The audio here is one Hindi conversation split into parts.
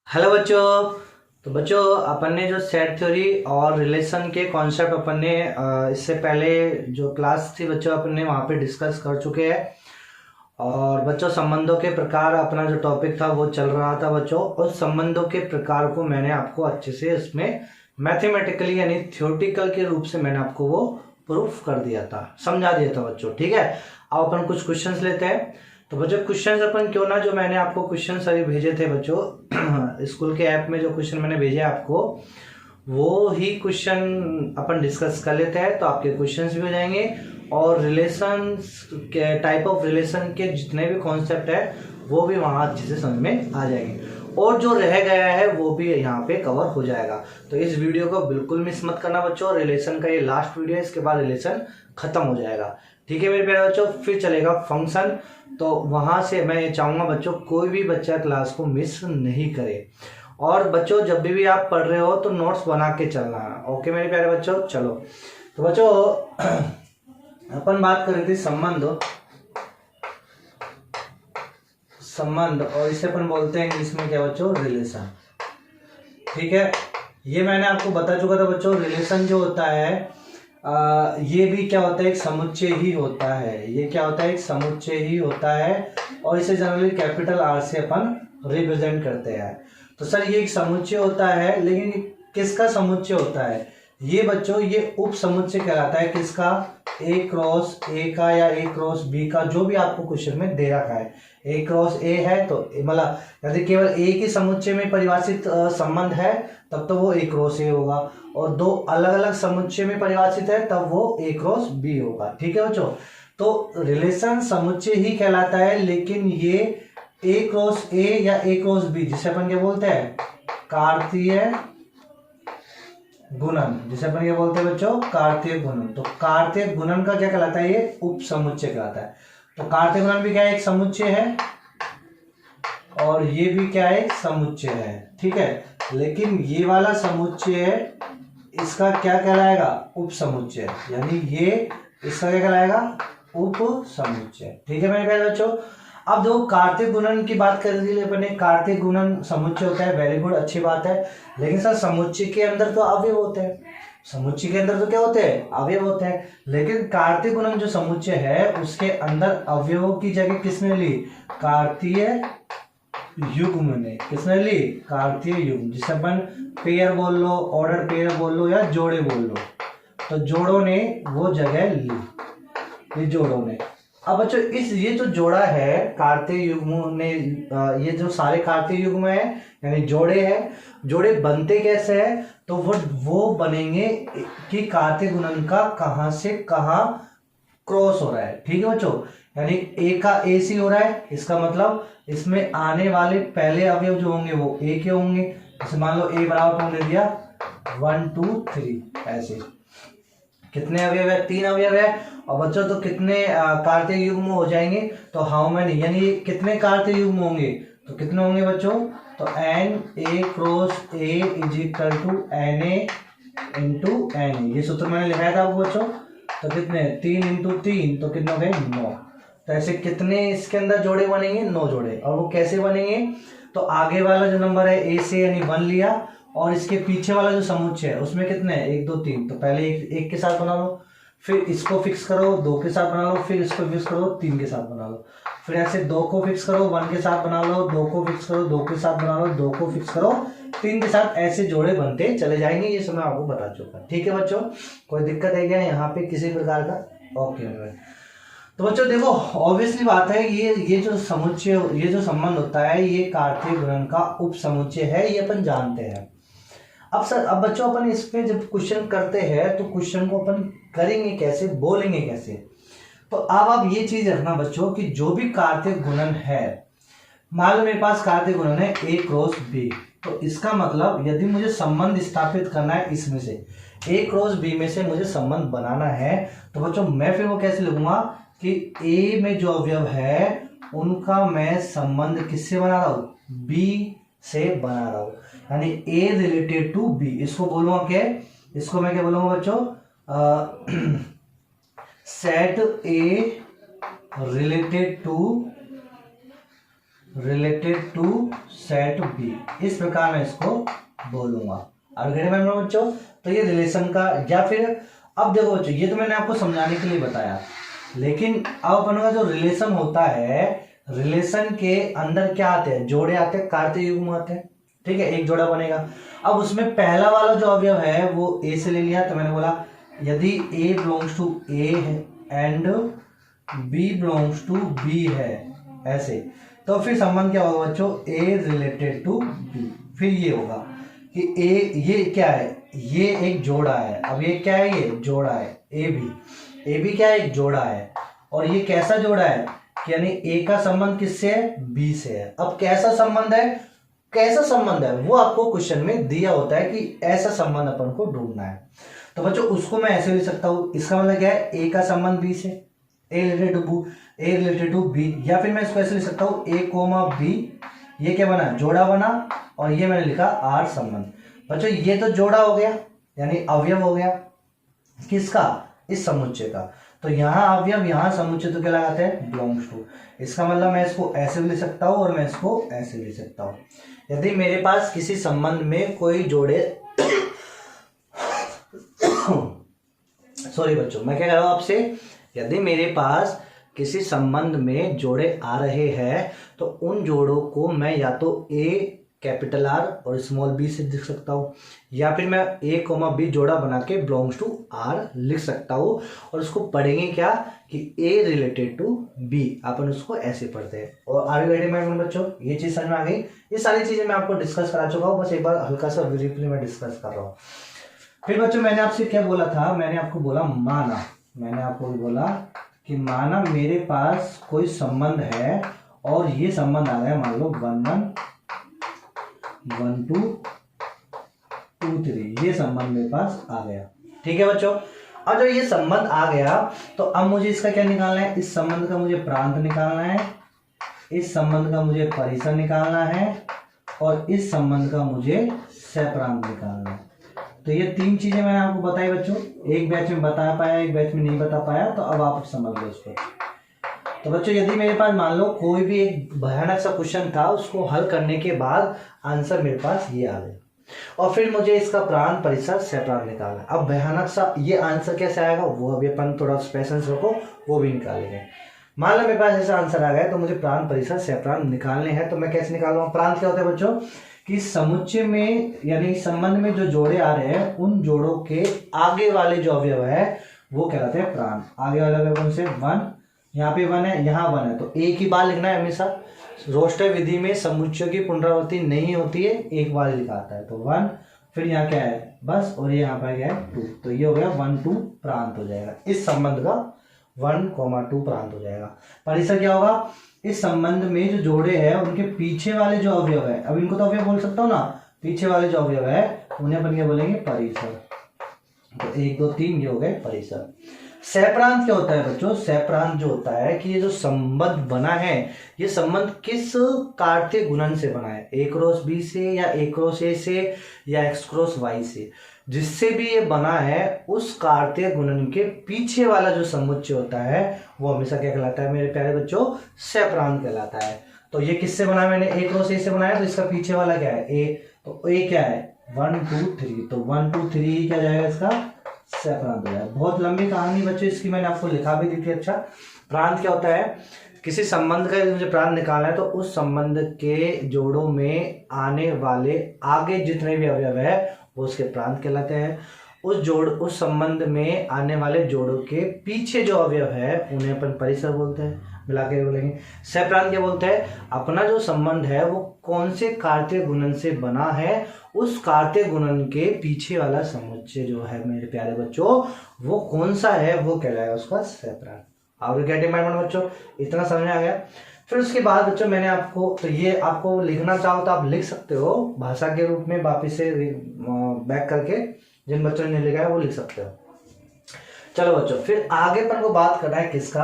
हेलो बच्चों। तो बच्चों अपन ने जो सेट थ्योरी और रिलेशन के कॉन्सेप्ट अपन ने इससे पहले जो क्लास थी बच्चों अपन ने वहाँ पे डिस्कस कर चुके हैं। और बच्चों संबंधों के प्रकार अपना जो टॉपिक था वो चल रहा था बच्चों। उस संबंधों के प्रकार को मैंने आपको अच्छे से इसमें मैथमेटिकली यानी थ्योरेटिकल के रूप से मैंने आपको वो प्रूफ कर दिया था, समझा दिया था बच्चों। ठीक है, अब अपन कुछ क्वेश्चंस लेते हैं। तो बच्चों क्वेश्चंस अपन क्यों ना, जो मैंने आपको क्वेश्चंस अभी भेजे थे बच्चों स्कूल के ऐप में जो क्वेश्चन मैंने भेजे आपको वो ही क्वेश्चन अपन डिस्कस कर लेते हैं। तो आपके क्वेश्चंस भी हो जाएंगे और रिलेशंस के टाइप ऑफ रिलेशन के जितने भी कॉन्सेप्ट है वो भी वहाँ अच्छे से समझ में आ जाएंगे और जो रह गया है वो भी यहाँ पे कवर हो जाएगा। तो इस वीडियो को बिल्कुल मिस मत करना बच्चों। रिलेशन का ये लास्ट वीडियो है, इसके बाद रिलेशन खत्म हो जाएगा। ठीक है मेरे प्यारे बच्चों, फिर चलेगा फंक्शन। तो वहां से मैं ये चाहूंगा बच्चों कोई भी बच्चा क्लास को मिस नहीं करे। और बच्चों जब भी आप पढ़ रहे हो तो नोट्स बना के चलना है। ओके मेरे प्यारे बच्चों, चलो। तो बच्चों अपन बात कर रहे थे संबंध और इसे अपन बोलते हैं इंग्लिश में क्या बच्चों, रिलेशन। ठीक है, ये मैंने आपको बता चुका था बच्चों। रिलेशन जो होता है ये भी क्या होता है, एक समुच्चय ही होता है। ये क्या होता है, एक समुच्चय ही होता है और इसे जनरली कैपिटल आर से अपन रिप्रेजेंट करते हैं। तो सर ये एक समुच्चय होता है, लेकिन किसका समुच्चय होता है ये बच्चों, ये उप समुच्चय कहलाता है। किसका, ए क्रॉस ए का या ए क्रॉस बी का, जो भी आपको क्वेश्चन में दे रखा है। ए क्रॉस ए है तो मतलब यदि केवल ए के समुच्चय में परिभाषित संबंध है तब तो वो ए क्रॉस ए होगा, और दो अलग अलग समुच्चय में परिभाषित है तब वो ए क्रॉस बी होगा। ठीक है बच्चों, तो रिलेशन समुच्चय ही कहलाता है, लेकिन ये ए क्रॉस ए या ए क्रॉस बी जिसे अपन क्या बोलते हैं, कार्तीय गुणन, जिसे अपन क्या बोलते हैं बच्चों, कार्तीय गुणन। तो कार्तीय गुणन का क्या कहलाता है, ये उप समुच्चय कहलाता है। तो कार्तीय गुणन भी क्या है, एक समुच्चय है और ये भी क्या है, एक समुच्चय है। ठीक है, लेकिन ये वाला समुच्चय इसका क्या कहलाएगा, उप समुच्चय, यानी ये इसका क्या कहलाएगा, उप समुच्चय। ठीक है मेरे प्यारे बच्चों, अब देखो कार्तीय गुणन की बात कर रही अपने, कार्तीय गुणन समुच्चय होता है, वेरी गुड, अच्छी बात है। लेकिन सर समुच्चय के अंदर तो अवयव होते हैं, समुच्चय के अंदर तो क्या होते हैं, अवयव होते हैं। लेकिन कार्तीय गुणन जो समुच्चय है उसके अंदर अवयवों की जगह किसने ली, कार्तीय युग्म ने। किसने ली, कार्तीय युग्म, जिसे अपन पेयर बोल लो, ऑर्डर पेयर बोल लो या जोड़े बोल लो। तो जोड़ों ने वो जगह ली, ये जोड़ों ने। अब बच्चों इस ये जो जोड़ा है कार्तीय युग्म ने, ये जो सारे कार्तीय युग्म है यानी जोड़े हैं, जोड़े बनते कैसे हैं, तो वो बनेंगे कि कार्तीय गुणन का कहां से कहां क्रॉस हो रहा है। ठीक है बच्चों, यानी ए का ए सी हो रहा है, इसका मतलब इसमें आने वाले पहले अवयव जो होंगे वो ए के होंगे। जैसे मान लो ए बराबर तुमने दिया 1 2 3, ऐसे कितने अवयव है, 3 अवयव है। और बच्चों तो कितने कार्तीय युग्म हो जाएंगे, तो हाउ मेनी, यानी कितने कार्तीय युग्म होंगे, तो कितने होंगे बच्चों, तो N A cross A is equal to N A into N A. ये सूत्र मैंने लिखाया था आपको बच्चों। तो कितने, 3 इंटू 3 तो कितने हो गए, 9। तो ऐसे कितने इसके अंदर जोड़े बनेंगे, 9 जोड़े। और वो कैसे बनेंगे, तो आगे वाला जो नंबर है ए से यानी 1 लिया, और इसके पीछे वाला जो समुच्चय है उसमें कितने, 1 2 3। तो पहले एक के साथ बना लो, फिर इसको फिक्स करो, 2 के साथ बना लो, फिर इसको फिक्स करो, 3 के साथ बना लो, फिर ऐसे 2 को फिक्स करो, 1 के साथ बना लो, 2 को फिक्स करो, 2 के साथ बना लो, 2 को फिक्स करो, 3 के साथ, ऐसे जोड़े बनते चले जाएंगे। ये सब मैं आपको बता चुका। ठीक है बच्चों, कोई दिक्कत है क्या यहाँ पे किसी प्रकार का, ओके। तो बच्चों देखो ऑब्वियसली बात है, ये जो समुच्चय, ये जो संबंध होता है ये कार्तीय गुणन का उप समुच्चय है, ये अपन जानते हैं। अब सर अब बच्चों अपन इस पे जब क्वेश्चन करते हैं तो क्वेश्चन को अपन करेंगे कैसे, बोलेंगे कैसे। तो अब आप ये चीज रखना बच्चों कि जो भी कार्तीय गुणन है, मान लो मेरे पास कार्तीय गुणन है ए क्रॉस बी, तो इसका मतलब यदि मुझे संबंध स्थापित करना है इसमें से, ए क्रॉस बी में से मुझे संबंध बनाना है, तो बच्चों मैं फिर वो कैसे लिखूंगा कि ए में जो अवयव है उनका मैं संबंध किससे बना रहा हूं, बी से बना रहा हूं, यानी ए रिलेटेड टू बी। इसको बोलूंगा क्या, इसको मैं क्या बोलूंगा बच्चों, set A related to related to set B, इस प्रकार मैं इसको बोलूंगा। और बच्चों तो ये रिलेशन का, या फिर अब देखो बच्चों ये तो मैंने आपको समझाने के लिए बताया, लेकिन अब अपन का जो रिलेशन होता है, रिलेशन के अंदर क्या आते हैं, जोड़े आते हैं, कार्तीय युग्म आते हैं, ठीक है, एक जोड़ा बनेगा। अब उसमें पहला वाला जो अवयव है वो ए से ले लिया, तो मैंने बोला यदि A belongs to A and B belongs to B है, ऐसे, तो फिर संबंध क्या होगा बच्चों, ए रिलेटेड टू बी। फिर ये होगा कि ए, ये क्या है, ये एक जोड़ा है। अब ये क्या है, ये जोड़ा है ए बी क्या है, एक जोड़ा है। और ये कैसा जोड़ा है, यानी ए का संबंध किससे है, बी से है। अब कैसा संबंध है, कैसा संबंध है वो आपको क्वेश्चन में दिया होता है कि ऐसा संबंध अपन को ढूंढना है। तो बच्चों उसको मैं ऐसे लिख सकता हूं, इसका मतलब क्या है, ए का संबंध बी से, ए रिलेटेड टू बी, या फिर मैं इसको ऐसे लिख सकता हूं ए कोमा बी, ये क्या बना, जोड़ा बना, और ये मैंने लिखा आर संबंध। बच्चों ये तो जोड़ा हो गया, यानी अवयव हो गया किसका, इस समुच्चय का। तो यहाँ अवयव, यहाँ समुच्चय तो क्या लगाते हैं, बिलोंग्स टू। इसका मतलब मैं इसको ऐसे भी लिख सकता हूँ और मैं इसको ऐसे भी लिख सकता हूँ। यदि मेरे पास किसी संबंध में कोई जोड़े सॉरी बच्चों, मैं क्या कह रहा हूं आपसे, यदि मेरे पास किसी संबंध में जोड़े आ रहे हैं तो उन जोड़ों को मैं या तो ए कैपिटल आर और स्मॉल बी से लिख सकता हूँ, या फिर मैं ए कोमा बी जोड़ा बना के बिलोंग्स टू आर लिख सकता हूँ। और उसको पढ़ेंगे क्या कि ए रिलेटेड टू बी, अपन उसको ऐसे पढ़ते हैं। और आगे बैठे मैं बच्चों ये चीज समझ में आ गई, ये सारी चीजें मैं आपको डिस्कस करा चुका हूँ, बस एक बार हल्का सा ब्रीफली मैं डिस्कस कर रहा हूँ। फिर बच्चों मैंने आपसे क्या बोला था, मैंने आपको बोला माना, मैंने आपको बोला कि माना मेरे पास कोई संबंध है और ये संबंध आ गया, मान लो 1 2 2 3, ये संबंध मेरे पास आ गया, ठीक है बच्चों। अब जब ये संबंध आ गया तो अब मुझे इसका क्या निकालना है, इस संबंध का मुझे प्रांत निकालना है, इस संबंध का मुझे परिसर निकालना है, और इस संबंध का मुझे सप्रांत निकालना है। तो ये तीन चीजें मैंने आपको बताई बच्चों, एक बैच में बता पाया, एक बैच में नहीं बता पाया, तो अब आप समझ लो इसको। तो बच्चों यदि मेरे पास मान लो कोई भी एक भयानक सा क्वेश्चन था, उसको हल करने के बाद आंसर मेरे पास ये आ गया, और फिर मुझे इसका प्रांत परिसर सप्रांत निकालना है। अब भयानक सा ये आंसर कैसे आएगा वो अभी अपन थोड़ा पेशेंस रखो, वो भी निकालेंगे। मान लो मेरे पास ऐसा आंसर आ गया, तो मुझे प्रांत परिसर सप्रांत निकालने हैं, तो मैं कैसे निकालूंगा। प्रांत क्या होता है बच्चों कि समुच्चय में यानी संबंध में जो जोड़े आ रहे हैं उन जोड़ों के आगे वाले जो अवयव है वो कहलाते हैं प्रांत। आगे वाले अवयव कौन से, 1, यहाँ पे 1 है, यहाँ 1 है, तो एक ही बार लिखना है हमेशा। रोस्टर विधि में समुच्चय की पुनरावृत्ति नहीं होती है, एक बार लिखा आता है। तो 1, फिर यहाँ क्या है बस, और ये यहाँ पर क्या है 2, तो ये हो गया 1 2 प्रांत हो जाएगा, इस संबंध का 1 2 प्रांत हो जाएगा। परिसर क्या होगा, इस संबंध में जो जोड़े हैं उनके पीछे वाले जो अवयव है, अब इनको तो अवयव बोल सकता हूँ ना, पीछे वाले जो अवयव है उन्हें अपन क्या बोलेंगे, परिसर। तो 1 2 3 ये हो गए परिसर। सप्रांत क्या होता है बच्चों, सप्रांत जो होता है कि ये जो संबंध बना है, ये संबंध किस कार्तीय गुणन से बना है, a क्रॉस b से या a क्रॉस a से या x क्रॉस y से, जिससे भी ये बना है उस कार्तीय गुणन के पीछे वाला जो समुच्चय होता है वो हमेशा क्या कहलाता है मेरे प्यारे बच्चों, सप्रांत कहलाता है। तो ये किससे बना है, मैंने a क्रॉस a से बनाया, तो इसका पीछे वाला क्या है a, तो a क्या है 1 2 3, तो 1 2 3 क्या जाएगा इसका सप्रांत हो जाएगा। बहुत लंबी कहानी बच्चों इसकी, मैंने आपको लिखा भी दी थी। अच्छा, प्रांत क्या होता है, किसी संबंध का मुझे प्रांत निकालना है तो उस संबंध के जोड़ों में आने वाले आगे जितने भी अवयव है वो उसके प्रांत कहलाते हैं। उस संबंध में आने वाले जोड़ों के पीछे जो अवयव है उन्हें अपन परिसर बोलते हैं, मिला के बोलेंगे। सप्रांत क्या बोलते हैं, अपना जो संबंध है वो कौन से कार्तीय गुणन से बना है, उस कार्तीय गुणन के पीछे वाला समुच्चय जो है मेरे प्यारे बच्चों वो कौन सा है वो कहलाएगा उसका सप्रांत। आगे क्या डिमांड बच्चों, इतना समझ आ गया। फिर उसके बाद बच्चों मैंने आपको, तो ये आपको लिखना चाहो तो आप लिख सकते हो भाषा के रूप में, वापिस से बैक करके जिन बच्चों ने लिखा है वो लिख सकते हो। चलो बच्चों, फिर आगे पर को बात करना है किसका,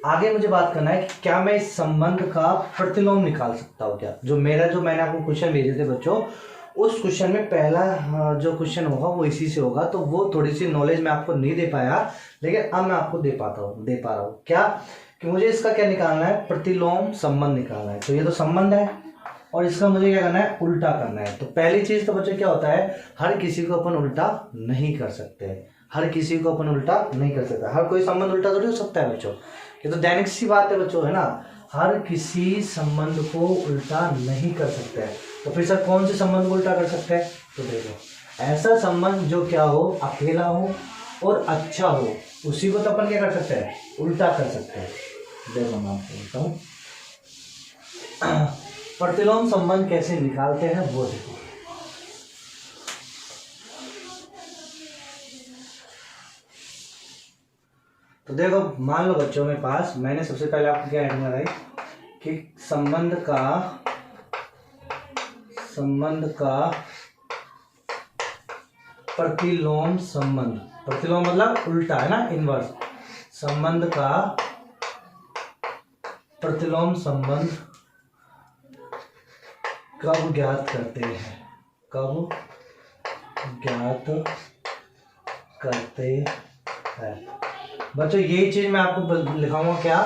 आगे मुझे बात करना है कि क्या मैं इस संबंध का प्रतिलोम निकाल सकता हूँ क्या। जो मैंने आपको क्वेश्चन भेजे थे बच्चों, उस क्वेश्चन में पहला जो क्वेश्चन होगा वो इसी से होगा, तो वो थोड़ी सी नॉलेज मैं आपको नहीं दे पाया, लेकिन अब मैं आपको दे पा रहा हूँ क्या कि मुझे इसका क्या निकालना है, प्रतिलोम संबंध निकालना है। तो ये तो संबंध है और इसका मुझे क्या करना है, उल्टा करना है। तो पहली चीज तो बच्चों क्या होता है, हर किसी को अपन उल्टा नहीं कर सकते, हर किसी को अपन उल्टा नहीं कर सकते, हर कोई संबंध उल्टा थोड़ी हो सकता है बच्चों, ये तो दैनिक सी बात है बच्चों, है ना। हर किसी संबंध को उल्टा नहीं कर सकते हैं। तो फिर सर कौन से संबंध को उल्टा कर सकते हैं, तो देखो ऐसा संबंध जो क्या हो, अकेला हो और अच्छा हो, उसी को तो अपन क्या कर सकते हैं, उल्टा कर सकते हैं। देखो मैं आपको बताऊं प्रतिलोम संबंध कैसे निकालते हैं वो देखो। तो देखो मान लो बच्चों मेरे पास, मैंने सबसे पहले आपको क्या ऐड लगाई कि संबंध का प्रतिलोम संबंध, प्रतिलोम मतलब उल्टा है ना, इनवर्स। संबंध का प्रतिलोम संबंध कब ज्ञात करते हैं, कब ज्ञात करते हैं बच्चों, यही चीज मैं आपको लिखाऊंगा क्या,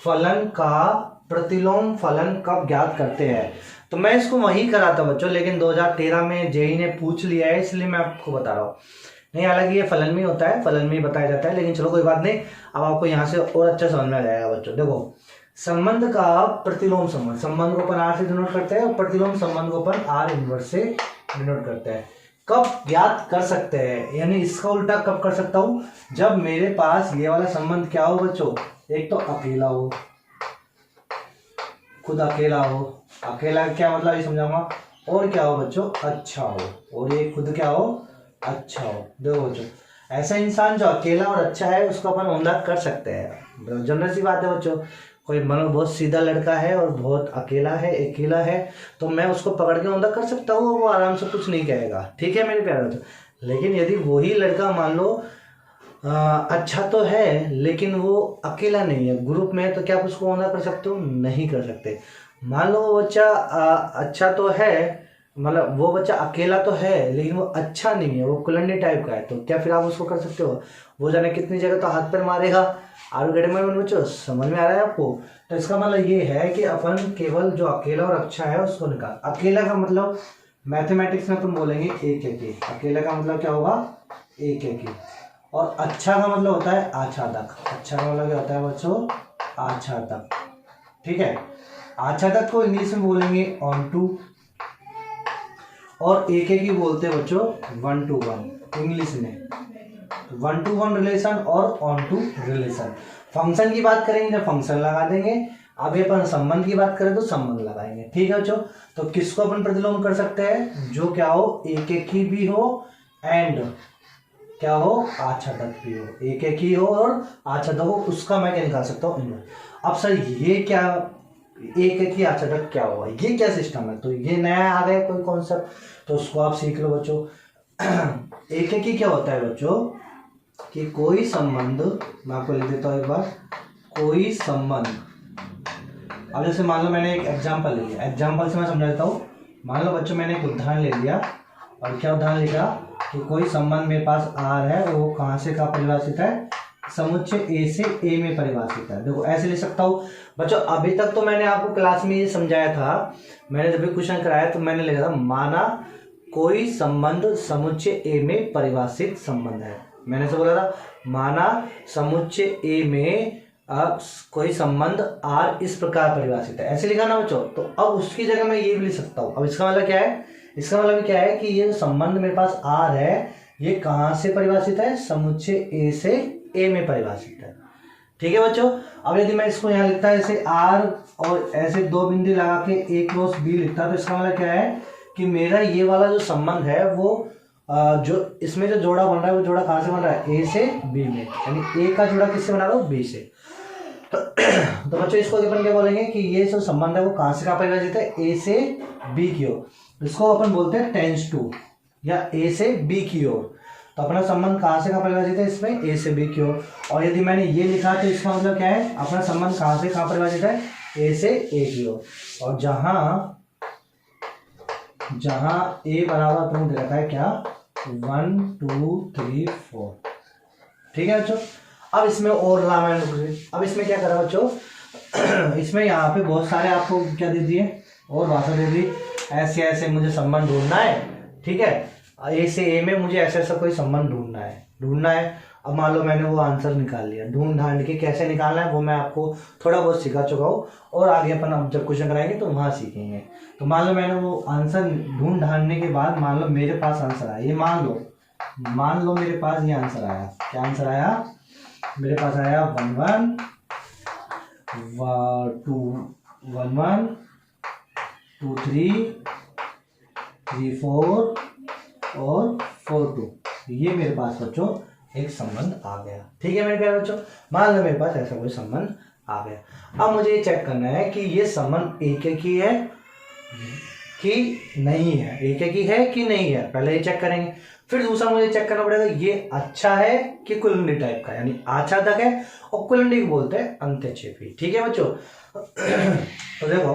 फलन का प्रतिलोम फलन कब ज्ञात करते हैं। तो मैं इसको वही करा था बच्चों, लेकिन 2013 में जेई ने पूछ लिया है, इसलिए मैं आपको बता रहा हूँ। नहीं, हालांकि ये फलन में होता है, फलन में बताया जाता है, लेकिन चलो कोई बात नहीं, अब आपको यहाँ से और अच्छा समझ में आ जाएगा बच्चों। देखो संबंध का प्रतिलोम संबंध, संबंध को अपन आर से डिनोट करते हैं और प्रतिलोम संबंध को अपन आर इनवर्स से डिनोट करते हैं। कब ज्ञात कर सकते हैं, यानी इसका उल्टा कब कर सकता हूं, जब मेरे पास ये वाला संबंध क्या हो बच्चों, एक तो अकेला हो, खुद अकेला हो, अकेला क्या मतलब ये समझाऊंगा, और क्या हो बच्चों, अच्छा हो, और ये खुद क्या हो, अच्छा हो। देखो बच्चों ऐसा इंसान जो अकेला और अच्छा है उसको अपन उल्टा कर सकते हैं, जनरल सी बात है बच्चों। कोई मतलब बहुत सीधा लड़का है और बहुत अकेला है, अकेला है, तो मैं उसको पकड़ के उल्टा कर सकता हूँ, वो आराम से कुछ नहीं कहेगा, ठीक है मेरे प्यारे बच्चों। लेकिन यदि वही लड़का मान लो अच्छा तो है लेकिन वो अकेला नहीं है, ग्रुप में है, तो क्या आप उसको उल्टा कर सकते हो, नहीं कर सकते। मान लो वो बच्चा अच्छा तो है, मतलब वो बच्चा अकेला तो है लेकिन वो अच्छा नहीं है, वो कुलंडी टाइप का है, तो क्या फिर आप उसको कर सकते हो, वो जाने कितनी जगह तो हाथ पैर मारेगा। आलू गड्ढे में बच्चों समझ में आ रहा है आपको। तो इसका मतलब ये है कि अपन केवल जो अकेला और अच्छा है उसको निकाल, अकेला का मतलब मैथमेटिक्स में अपन बोलेंगे एक ही, अकेला का मतलब क्या होगा, एक ही, और अच्छा का मतलब होता है आच्छादक, अच्छा का मतलब क्या होता है बच्चों, आच्छादक, ठीक है। आच्छादक को इंग्लिश में बोलेंगे ऑन टू, और एक ही बोलते हैं बच्चों 1 to 1 इंग्लिश में, 1 to 1 रिलेशन और ऑन टू रिलेशन। फंक्शन की बात करेंगे तो फंक्शन लगा देंगे, अभी अपन संबंध की बात करें तो संबंध लगाएंगे, ठीक है बच्चों। तो किसको अपन प्रतिलोम कर सकते हैं, जो क्या हो, एक ही भी हो एंड क्या हो, आच्छादक भी हो, एक ही हो और आच्छादक हो, उसका मैं क्या निकाल सकता हूँ। अब सर ये क्या, एक ही आच्छादक क्या होगा, ये क्या सिस्टम है, तो ये नया आ गया कोई कॉन्सेप्ट, तो उसको आप सीख लो बच्चों। एक ही क्या होता है बच्चों, कि कोई संबंध, मैं आपको लिख देता हूँ एक बार, कोई संबंध। अब जैसे मान लो मैंने एक एग्जांपल ले लिया, एग्जांपल से मैं समझा देता हूँ। मान लो बच्चों मैंने एक उदाहरण ले लिया, और क्या उदाहरण लिखा कि कोई संबंध मेरे पास आर है, वो कहाँ से कहाँ परिभाषित है, समुच्चय ए से ए में परिभाषित है। देखो ऐसे लिख सकता हूँ बच्चों। अभी तक तो मैंने आपको क्लास में ये समझाया था, मैंने जब भी क्वेश्चन कराया तो मैंने लिखा था, माना कोई संबंध समुच्चय ए में परिभाषित संबंध है। मैंने से बोला था माना समुच्चय ए में अब कोई संबंध आर इस प्रकार परिभाषित है, ऐसे लिखा ना बच्चों। तो अब उसकी जगह मैं ये भी लिख सकता हूँ। अब इसका मतलब क्या है, इसका मतलब क्या है कि ये संबंध मेरे पास आर है, ये कहाँ से परिभाषित है, समुच्चय ए से ए में परिभाषित है, ठीक है बच्चों। अब यदि मैं इसको यहाँ लिखता है ऐसे आर और ऐसे दो बिंदु लगा के ए क्रॉस बी लिखता है, तो इसका मतलब क्या है कि मेरा ये वाला जो संबंध है वो जो इसमें जो जोड़ा बन रहा है वो जोड़ा कहाँ से बन रहा है, ए से बी में, यानी ए का जोड़ा किससे बना रहा हूँ, बी से। तो बच्चों इसको अपन क्या बोलेंगे कि ये जो संबंध है वो कहाँ से कहाँ परिभाषित है, ए से बी की ओर, इसको अपन बोलते हैं टेंस टू, या ए से बी की ओर। तो अपना संबंध कहाँ से कहाँ परिभाषित है, इसमें ए से बी की ओर। और यदि मैंने ये लिखा तो इसका मतलब क्या है, अपना संबंध कहाँ से कहाँ परिभाषित है, ए से ए की ओर। और जहां ए बराबर अपने दे रखा है क्या, 1 2 3 4, ठीक है बच्चों। अब इसमें और लाइन रुक गई। अब इसमें क्या करा बच्चों, इसमें यहाँ पे बहुत सारे आपको क्या दे दिए और भाषा दे दी, ऐसे ऐसे मुझे संबंध ढूंढना है, ठीक है, ए से ए में मुझे ऐसा ऐसा कोई संबंध ढूंढना है। अब मान लो मैंने वो आंसर निकाल लिया, ढूंढ ढांड के कैसे निकालना है वो मैं आपको थोड़ा बहुत सिखा चुका हूँ, और आगे अपन अब जब क्वेश्चन कराएंगे तो वहाँ सीखेंगे। तो मान लो मैंने वो आंसर ढूंढ ढांडने के बाद मान लो मेरे पास आंसर आया, ये मान लो मेरे पास ये आंसर आया। क्या आंसर आया मेरे पास? आया 1 1 2 1 1 2 3 3 4 और 4 2। ये मेरे पास बच्चों एक संबंध आ गया। ठीक है मेरे प्यारे बच्चों, मान लो मेरे पास ऐसा कोई संबंध आ गया। अब मुझे ये चेक करना है कि ये संबंध एक ही है कि नहीं है, एक ही है कि नहीं है, पहले ये चेक करेंगे। फिर दूसरा मुझे चेक करना पड़ेगा ये अच्छा है कि कुलंडी टाइप का, यानी आच्छादक है, और कुलंडी को बोलते हैं अंत्यक्षेपी। ठीक है बच्चों, तो देखो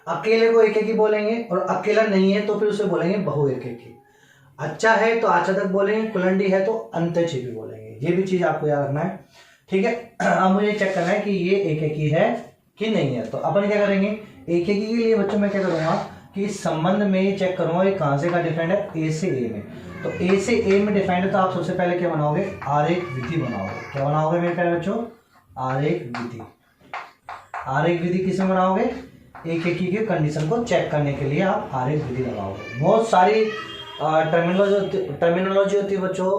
अकेले को एक ही बोलेंगे, और अकेला नहीं है तो फिर उसे बोलेंगे बहु एक ही। अच्छा है तो आच्छादक बोलेंगे, कुलंडी है तो अंत्यक्षेपी बोलेंगे। ये भी चीज आपको याद रखना है। ठीक है, अब मुझे चेक करना है कि ये एक ही है कि नहीं है। तो अपन क्या करेंगे, एक ही के लिए बच्चों मैं क्या करूंगा कि इस संबंध में ये चेक करूंगा ये कहां से का डिफाइंड है, ए से ए में। तो ए से ए में डिफाइंड है तो आप सबसे पहले क्या बनाओगे, आरेख विधि बनाओगे। क्या बनाओगे मेरे प्यारे बच्चों? आरेख विधि। आरेख विधि किसमें बनाओगे? एक ही के कंडीशन को चेक करने के लिए आप आरेख विधि लगाओगे। बहुत सारी टर्मिनोलॉजी होती है बच्चों,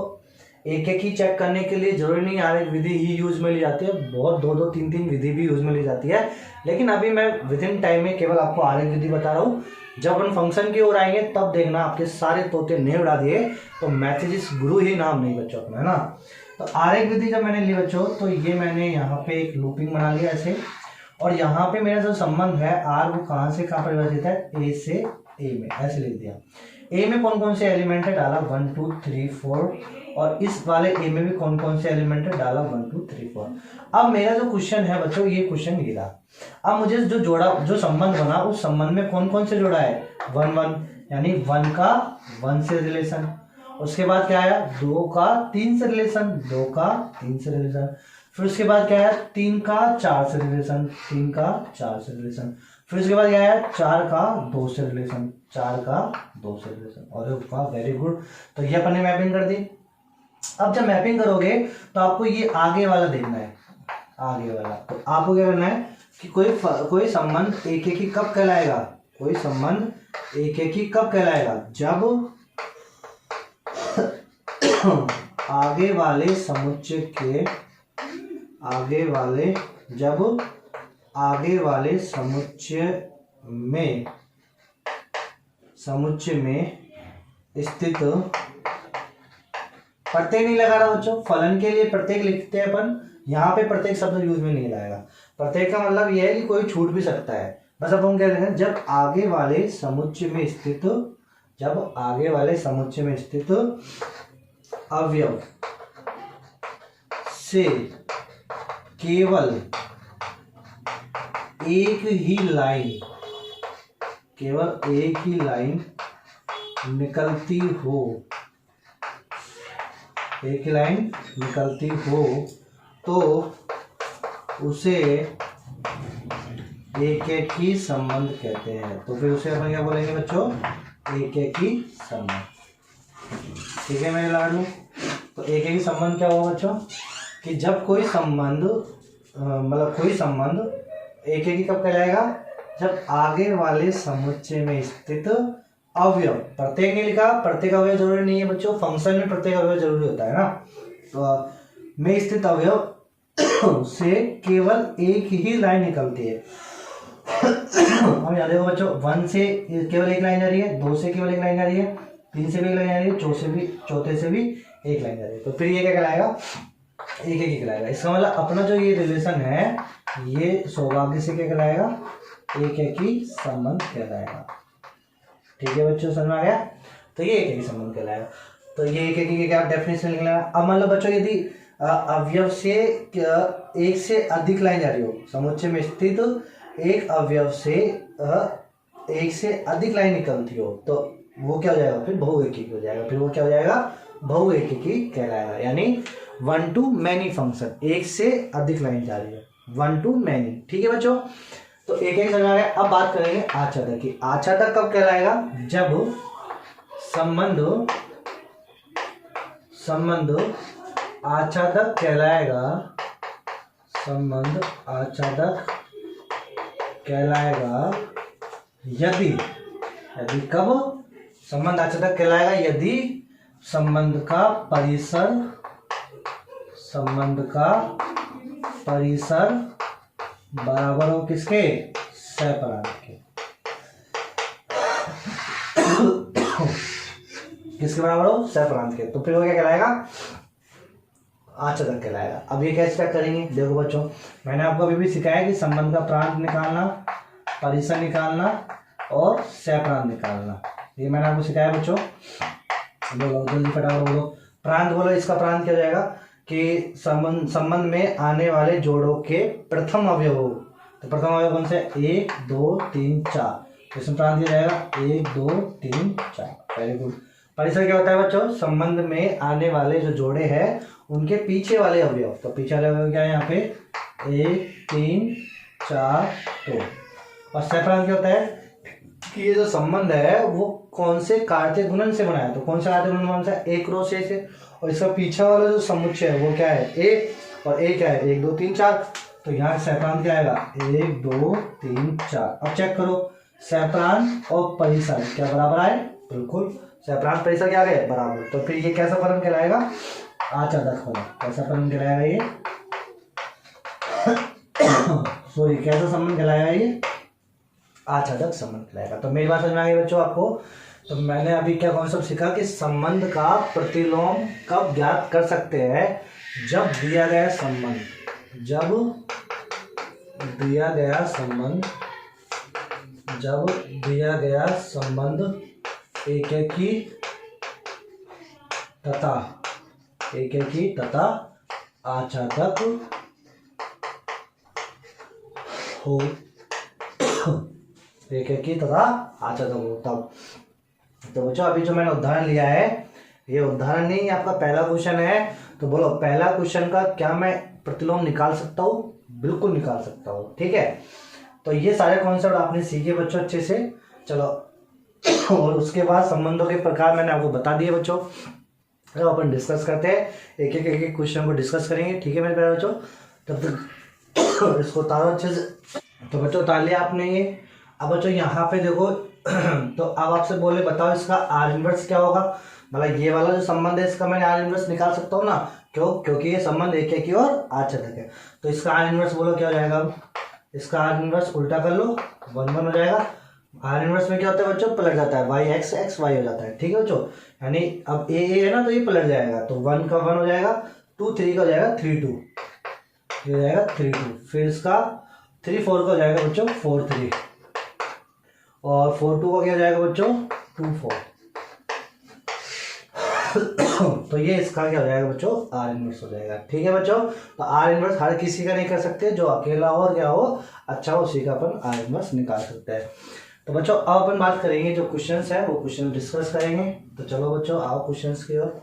एक ही चेक करने के लिए जरूरी नहीं आरेख विधि ही यूज में ली जाती है, बहुत 2-2 3-3 विधि भी यूज में ली जाती है। लेकिन अभी मैं विद इन टाइम में केवल आपको आरेख विधि बता रहा हूँ। जब अपन फंक्शन की ओर आएंगे तब देखना आपके सारे तोते नहीं उड़ा दिए, तो मैथेजिस गुरु ही नाम नहीं बच्चों अपना, है ना। तो आरेख विधि जब मैंने ली बच्चों, तो ये मैंने यहाँ पे एक लूपिंग बना लिया ऐसे, और यहाँ पे मेरा जो संबंध है आर वो कहाँ से कहाँ परिवर्तित है, ए से ए में, ऐसे लिख दिया। ए में कौन कौन से एलिमेंट है, डाला 1 2 3 4, और इस वाले ए में भी कौन कौन से एलिमेंट है, डाला 1 2 3 4। अब मेरा जो क्वेश्चन है बच्चों, ये क्वेश्चन ये रहा। अब मुझे जो संबंध बना उस संबंध में कौन कौन से जोड़ा है, 1 1, यानी 1 का 1 से रिलेशन। उसके बाद क्या आया, 2 का 3 से रिलेशन, 2 का 3 से रिलेशन। फिर उसके बाद क्या आया, 3 का 4 से रिलेशन, 3 का 4 से रिलेशन। फिर उसके बाद क्या आया, 4 का 2 से रिलेशन, 4 का 2 से रिलेशन। और वेरी गुड, तो ये अपन ने मैपिंग कर दी। अब जब मैपिंग करोगे तो आपको ये आगे वाला देखना है, आगे वाला। तो आपको क्या करना है कि कोई संबंध एक ही कब कहलाएगा, कोई संबंध एक ही कब कहलाएगा, जब आगे वाले समुच्चय के जब आगे वाले समुच्चय में स्थित, प्रत्येक नहीं लगा रहा बच्चों, फलन के लिए प्रत्येक लिखते हैं अपन, यहाँ पे प्रत्येक शब्द यूज में नहीं लाएगा। प्रत्येक का मतलब यह है कि कोई छूट भी सकता है। बस अब हम क्या लिखें, जब आगे वाले समुच्चय में स्थित अवयव से केवल एक ही लाइन निकलती हो, तो उसे एक ही संबंध कहते हैं। तो फिर उसे अपन क्या बोलेंगे बच्चों, एक ही संबंध। ठीक है मेरे लाडू, तो एक ही संबंध क्या होगा बच्चों, कि जब कोई संबंध एक ही कब कहलाएगा, जब आगे वाले समुच्चय में स्थित अवयव, प्रत्येक नहीं लिखा, प्रत्येक अवयव जरूरी नहीं है बच्चों, फंक्शन में प्रत्येक अवयव जरूरी होता है ना। तो में स्थित अवयव से केवल एक ही लाइन निकलती है। हम याद देखो बच्चों, 1 से केवल एक लाइन जा रही है, 2 से केवल एक लाइन जा रही है, 3 से भी एक लाइन जा रही है, चौथे से भी एक लाइन जा रही है। तो फिर ये क्या कहलाएगा, एक ही कहलाएगा। इसका मतलब अपना जो ये रिलेशन है ये सौभाग्य से क्या कहलाएगा, एक ही संबंध कहलाएगा। ठीक है बच्चों, समझ में आ गया। तो ये एक ही संबंध कहलाएगा। तो ये एक की क्या डेफिनेशन निकलेगा। अब मान लो बच्चों यदि अवयव से एक से अधिक लाइन जा रही हो, समुच्चय में स्थित एक अवयव से एक से अधिक लाइन निकलती हो, तो वो क्या हो जाएगा, फिर बहुएकी हो जाएगा। फिर वो क्या हो जाएगा, बहुएकी कहलाएगा। यानी वन टू मैनी फंक्शन, एक से अधिक लाइन जा रही है, वन टू मैनी। ठीक है बच्चों, तो एक एक समझ आ गया। अब बात करेंगे आच्छादक की। आच्छादक कब कहलाएगा? जब संबंध आच्छादक कहलाएगा, संबंध आच्छादक कहलाएगा यदि कब संबंध आच्छादक कहलाएगा? यदि संबंध का परिसर बराबर हो किसके? सहप्रांत के। किसके बराबर हो? सहप्रांत के। तो फिर वो क्या कहलाएगा? आच्छादक कहलाएगा। अब ये कैसे चेक करेंगे? देखो बच्चों, मैंने आपको अभी भी सिखाया कि संबंध का प्रांत निकालना, परिसर निकालना और सहप्रांत निकालना, ये मैंने आपको सिखाया बच्चों। बोलो जल्दी फटाफट बोलो। प्रांत बोलो, इसका प्रांत क्या हो जाएगा कि संबंध में आने वाले जोड़ों के प्रथम अवयव। तो प्रथम अवयव कौन से? 1 2 3 4। इसमें प्रांत क्या जाएगा? 1 2 3 4। Very good. परिसर क्या होता है बच्चों? संबंध में आने वाले जो जोड़े हैं उनके पीछे वाले अवयव। तो पीछे वाले अवयव क्या है यहाँ पे? 1 3 4 2। और सहप्रांत क्या होता है कि ये जो संबंध है वो कौन से कार्तीय गुणन से बना है? तो कौन सा कार्तीय गुणन कौन सा? एक रो से। और इसका पीछे वाला जो समुच्चय है वो क्या है? 1। और 1 क्या है? 1 2 3 4। तो यहाँ सहप्रांत क्या आएगा? 1 2 3 4। अब चेक करो, सहप्रांत और परिसर क्या बराबर आए? बिल्कुल, सहप्रांत परिसर क्या आ गए? बराबर। तो फिर ये कैसा फलन कहलाएगा? आच्छादक फलन। कैसा फलन कहलाएगा ये? सॉरी, कैसा संबंध कहलाएगा ये? आच्छादक संबंध कहलाएगा। तो मेरी बात समझ में आ गई बच्चों आपको? तो मैंने अभी क्या कॉन्सेप्ट सीखा कि संबंध का प्रतिलोम कब ज्ञात कर सकते हैं? जब दिया गया संबंध एकेकी तथा आच्छादक हो। एकेकी तथा आच्छादक हो तब। तो बच्चों अभी जो मैंने उदाहरण लिया है, ये उदाहरण नहीं, आपका पहला क्वेश्चन है। तो बोलो, पहला क्वेश्चन का क्या मैं प्रतिलोम निकाल सकता हूँ? बिल्कुल निकाल सकता हूँ। ठीक है, तो ये सारे कॉन्सेप्ट आपने सीखे बच्चों अच्छे से। चलो, और उसके बाद संबंधों के प्रकार मैंने आपको बता दिए बच्चों। अब अपन डिस्कस करते हैं, एक एक क्वेश्चन को डिस्कस करेंगे। ठीक है मेरे प्यारे बच्चों, तब तक इसको उतारो अच्छे से। तो बच्चों उतार लिया आपने ये। अब बच्चों यहाँ पे देखो, तो अब आपसे बोले बताओ इसका आर इनवर्स क्या होगा? मतलब ये वाला जो संबंध है इसका मैंने आर इनवर्स निकाल सकता हूँ ना? क्यों? क्योंकि ये संबंध एकेकी और आच्छादक है। तो इसका आर इनवर्स बोलो क्या हो जाएगा? इसका आर इनवर्स उल्टा कर लो, 1 1 हो जाएगा। आर इनवर्स में क्या होता है बच्चों? पलट जाता है, y x x y हो जाता है। ठीक है बच्चों, यानी अब a है ना, तो ये पलट जाएगा। तो 1 का 1 हो जाएगा, 2 3 का हो जाएगा 3 2, ये हो जाएगा 3 2। फिर इसका 3 4 का हो जाएगा बच्चों 4 3, और 4 2 का क्या हो जाएगा बच्चों? 2 4। तो ये इसका क्या हो जाएगा बच्चों? आर इनवर्स हो जाएगा। ठीक है बच्चों, तो आर इनवर्स हर किसी का नहीं कर सकते, जो अकेला हो और क्या हो अच्छा उसी का अपन आर इनवर्स निकाल सकते हैं। तो बच्चों अब अपन बात करेंगे जो क्वेश्चंस है वो क्वेश्चन डिस्कस करेंगे। तो चलो बच्चों आओ क्वेश्चंस की ओर।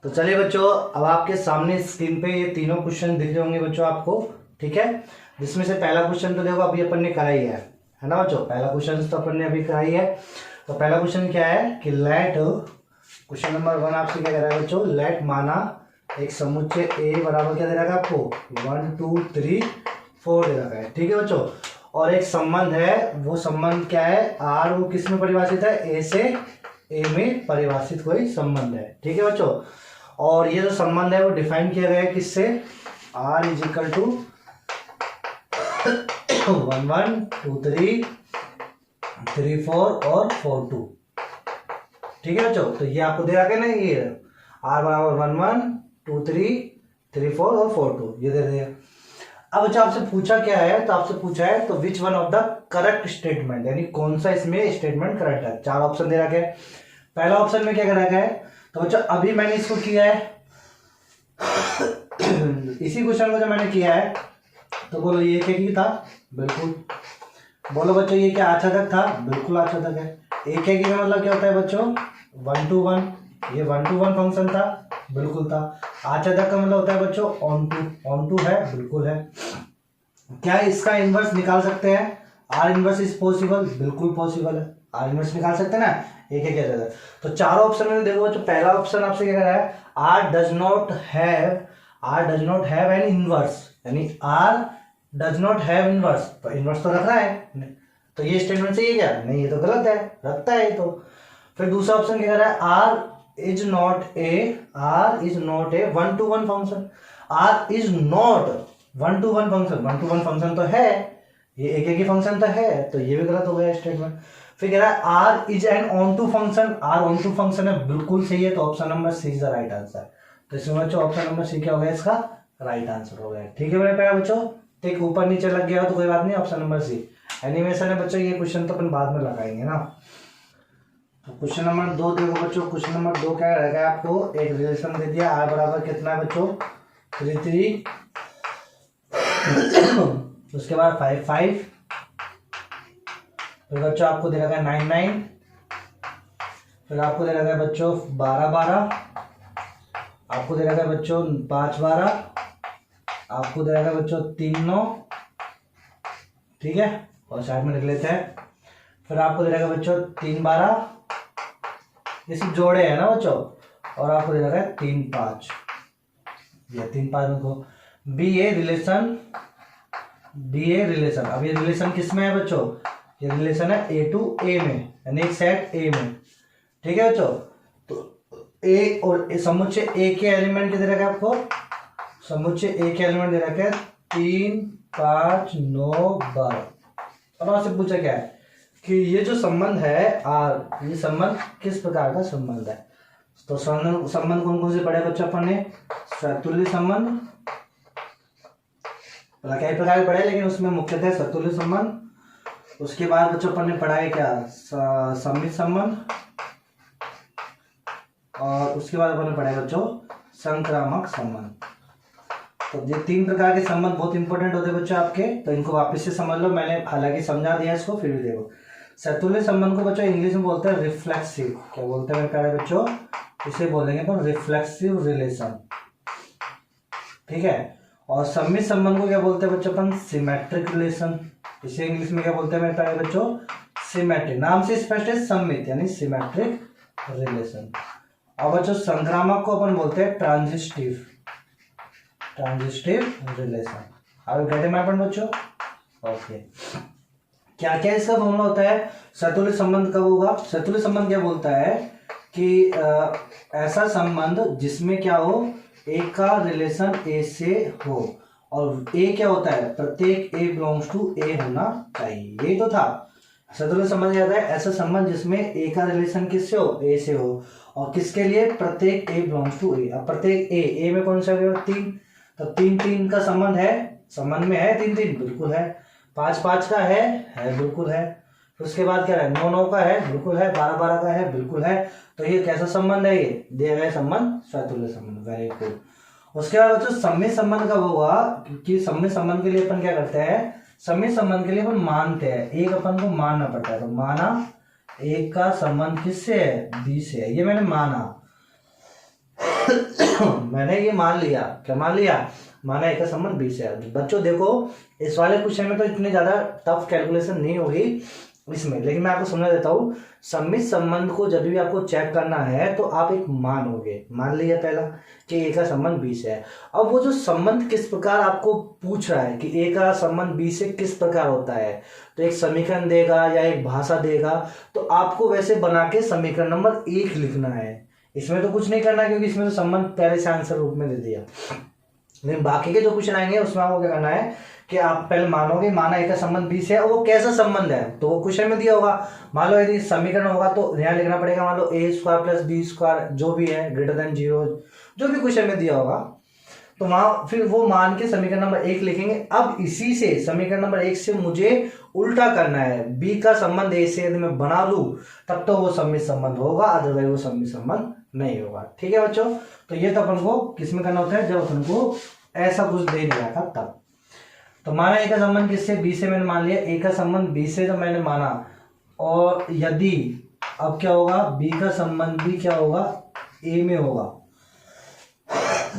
तो चलिए बच्चों, अब आपके सामने स्क्रीन पे ये तीनों क्वेश्चन दिख रहे होंगे बच्चों आपको। ठीक है, जिसमें से पहला क्वेश्चन तो देखो अभी अपन ने कराई है ना बच्चों? पहला क्वेश्चन तो अपन ने अभी कराई है। तो पहला क्वेश्चन क्या है कि लेट, क्वेश्चन नंबर 1 आपसे क्या कह रहा है बच्चों? लेट माना एक समुच्चय ए बराबर क्या दे रखा है आपको? 1 2 3 4 दे रखा है। ठीक है बच्चों, और एक संबंध है, वो संबंध क्या है? आर, वो किस में परिभाषित है? ए से ए में परिभाषित कोई संबंध है। ठीक है बच्चों, और ये जो संबंध है वो डिफाइन किया गया है किससे? आर इज इक्वल टू 1 1 2 3 3 4 और 4 2। ठीक है बच्चों, तो ये आपको दे रखा है ना, ये आर बराबर 1 1 2 3 3 4 और 4 2, ये दे दिया। अब बच्चा आपसे पूछा क्या है? तो आपसे पूछा है तो which one of the correct statement, यानी कौन सा इसमें स्टेटमेंट करेक्ट है। 4 ऑप्शन दे रखे हैं। पहला ऑप्शन में क्या कर रखा है? तो बच्चा अभी मैंने इसको किया है इसी क्वेश्चन को जो मैंने किया है, तो बोलो ये क्या था? बिल्कुल। बोलो बच्चों ये क्या आच्छादक था? बिल्कुल आच्छादक है। एक का मतलब क्या होता है बच्चों? 1 to 1, ये 1 to 1 फंक्शन था। बिल्कुल था। आच्छादक का मतलब होता है बच्चों ऑन टू है, बिल्कुल है। क्या इसका इनवर्स निकाल सकते हैं? आर इनवर्स इज पॉसिबल, बिल्कुल पॉसिबल है। आर इनवर्स निकाल सकते हैं ना, एक एक कैसे। तो चारों ऑप्शन में देखो बच्चों, पहला ऑप्शन आपसे क्या कह रहा है, R does not have an inverse, यानी R does not have inverse, तो इनवर्स तो रख रहा है, तो ये स्टेटमेंट सही है क्या? नहीं, ये तो गलत है, रखता है तो। फिर दूसरा ऑप्शन क्या कह रहा है, R is not a one to one function. R is not one to one function तो है, ये एक ही फंक्शन तो है, तो ये भी गलत हो गया स्टेटमेंट। फिर कह रहा है R is an onto function, R onto function है, बिल्कुल सही है, तो option number C is the right answer. तो इसमें बच्चों ऑप्शन नंबर सी क्या हो गया, इसका राइट आंसर हो गया। ठीक है मेरे प्यारे बच्चों, ठीक ऊपर नीचे लग गया हो तो कोई बात नहीं, ऑप्शन नंबर सी। एनिमेशन है बच्चों, ये क्वेश्चन तो अपन बाद में लगाएंगे ना। तो क्वेश्चन नंबर 2 देखो बच्चों, क्वेश्चन नंबर 2 क्या रहेगा, आपको एक रिलेशन दे दिया, आर बराबर कितना है बच्चों 3 उसके बाद 5 फिर बच्चों आपको दे रखा है 9 फिर आपको दे रखा है बच्चों 12 आपको दे रखा है बच्चों 5 आपको दे रखा है बच्चों 3 ठीक है, और साइड में लिख लेते हैं। फिर आपको दे रखा है बच्चों 3 ये सब जोड़े हैं ना बच्चों, और आपको दे रखा है 3 ये 3 को बी ए रिलेशन। अब ये रिलेशन किस में है बच्चों, ये रिलेशन है ए टू ए में, यानी एक सेट ए में। ठीक है बच्चों, तो ए और समुच्चय ए के एलिमेंट के दे रखा है आपको, समुच्चय ए के एलिमेंट दे रखा है 3 5 9 12। अब आपसे पूछा क्या है कि ये जो संबंध है आर, ये संबंध किस प्रकार का संबंध है। तो संबंध कौन कौन से पढ़े बच्चों अपन ने, सतुल्य संबंध, कई प्रकार के पढ़े, लेकिन उसमें मुख्यतः सतुल्य संबंध। उसके बाद बच्चों अपन ने पढ़ा है क्या, सममित संबंध, और उसके बाद अपन ने पढ़ा है बच्चों संक्रामक संबंध। तो ये 3 प्रकार के संबंध बहुत इंपॉर्टेंट होते हैं बच्चों आपके, तो इनको वापस से समझ लो, मैंने हालांकि समझा दिया इसको, फिर भी देखो। सतुल्य संबंध को बच्चों इंग्लिश में बोलते हैं रिफ्लेक्सिव, क्या बोलते हैं मेरे प्यारे बच्चों, इसे बोलेंगे तो रिफ्लेक्सिव रिलेशन। ठीक है, और सममित संबंध को क्या बोलते हैं बच्चों अपन, सिमेट्रिक रिलेशन, इसे इंग्लिश में क्या बोलते हैं मेरे प्यारे बच्चों, सिमेट्रिक। नाम से स्पष्ट है, सममित यानी सिमेट्रिक रिलेशन। और बच्चों संक्रामक को अपन बोलते हैं ट्रांजिस्टिव रिलेशन। अब गेट माय पॉइंट बच्चों, ओके। क्या क्या इसका फॉर्मूला होता है, सतुल्य संबंध कब होगा, सतुल्य संबंध क्या बोलता है कि ऐसा संबंध जिसमें क्या हो, ए का रिलेशन ए से हो, और ए क्या होता है, प्रत्येक ए बिलोंग्स टू ए होना चाहिए, यही तो था सतुल्य संबंध। याद है, ऐसा संबंध जिसमें ए का रिलेशन किससे हो, ए से हो, और किसके लिए, प्रत्येक ए बिलोंग्स टू ए। अब प्रत्येक ए में कौन सा 3, तो 3 का संबंध है, संबंध में है 3 बिल्कुल है, 5 का है बिल्कुल है। फिर उसके बाद क्या है, 9 का है बिल्कुल है, 12 का है बिल्कुल है। तो ये कैसा संबंध है, ये दिया गया संबंध सतुल्य संबंध, वेरी गुड। उसके बाद बच्चों सममित संबंध कब होगा, क्योंकि सममित संबंध के लिए अपन क्या करते हैं, सममित संबंध के लिए अपन मानते हैं, एक अपन को मानना पड़ता है। तो माना एक का संबंध किससे है, बी से है, ये मैंने माना मैंने ये मान लिया, क्या मान लिया, माना एक का संबंध बी से है। बच्चों देखो इस वाले क्वेश्चन में तो इतनी ज्यादा टफ कैलकुलेशन नहीं होगी इसमें, लेकिन मैं आपको समझा देता हूँ। सममित संबंध को जब भी आपको चेक करना है तो आप एक मानोगे, मान लिया पहला कि ए का संबंध बी से है। अब वो जो संबंध किस प्रकार आपको पूछ रहा है कि ए का संबंध बी से किस प्रकार होता है, तो एक समीकरण देगा या एक भाषा देगा, तो आपको वैसे बना के समीकरण नंबर 1 लिखना है। इसमें तो कुछ नहीं करना, क्योंकि इसमें तो संबंध पहले से आंसर रूप में दे दिया। लेकिन बाकी के जो क्वेश्चन आएंगे उसमें आपको क्या करना है कि आप पहले मानोगे, माना एक का संबंध बी से है, और वो कैसा संबंध है तो वो क्वेश्चन में दिया होगा। मान लो यदि समीकरण होगा तो यहाँ लिखना पड़ेगा, मान लो a² + b² जो भी है >0, जो भी क्वेश्चन में दिया होगा, तो वहां फिर वो मान के समीकरण नंबर 1 लिखेंगे। अब इसी से समीकरण नंबर 1 से मुझे उल्टा करना है, बी का संबंध ए से यदि मैं बना लूं तब तो वो सममित संबंध होगा, अदरवाइज वो सममित संबंध नहीं होगा। ठीक है बच्चों, तो ये तो अपन को किसमें करना होता है, जब अपन को ऐसा कुछ दे दिया था तब। तो माना ए का संबंध किससे, बी से, मैंने मान लिया ए का संबंध बी से, तो मैंने माना। और यदि अब क्या होगा, बी का संबंध भी क्या होगा, ए में होगा,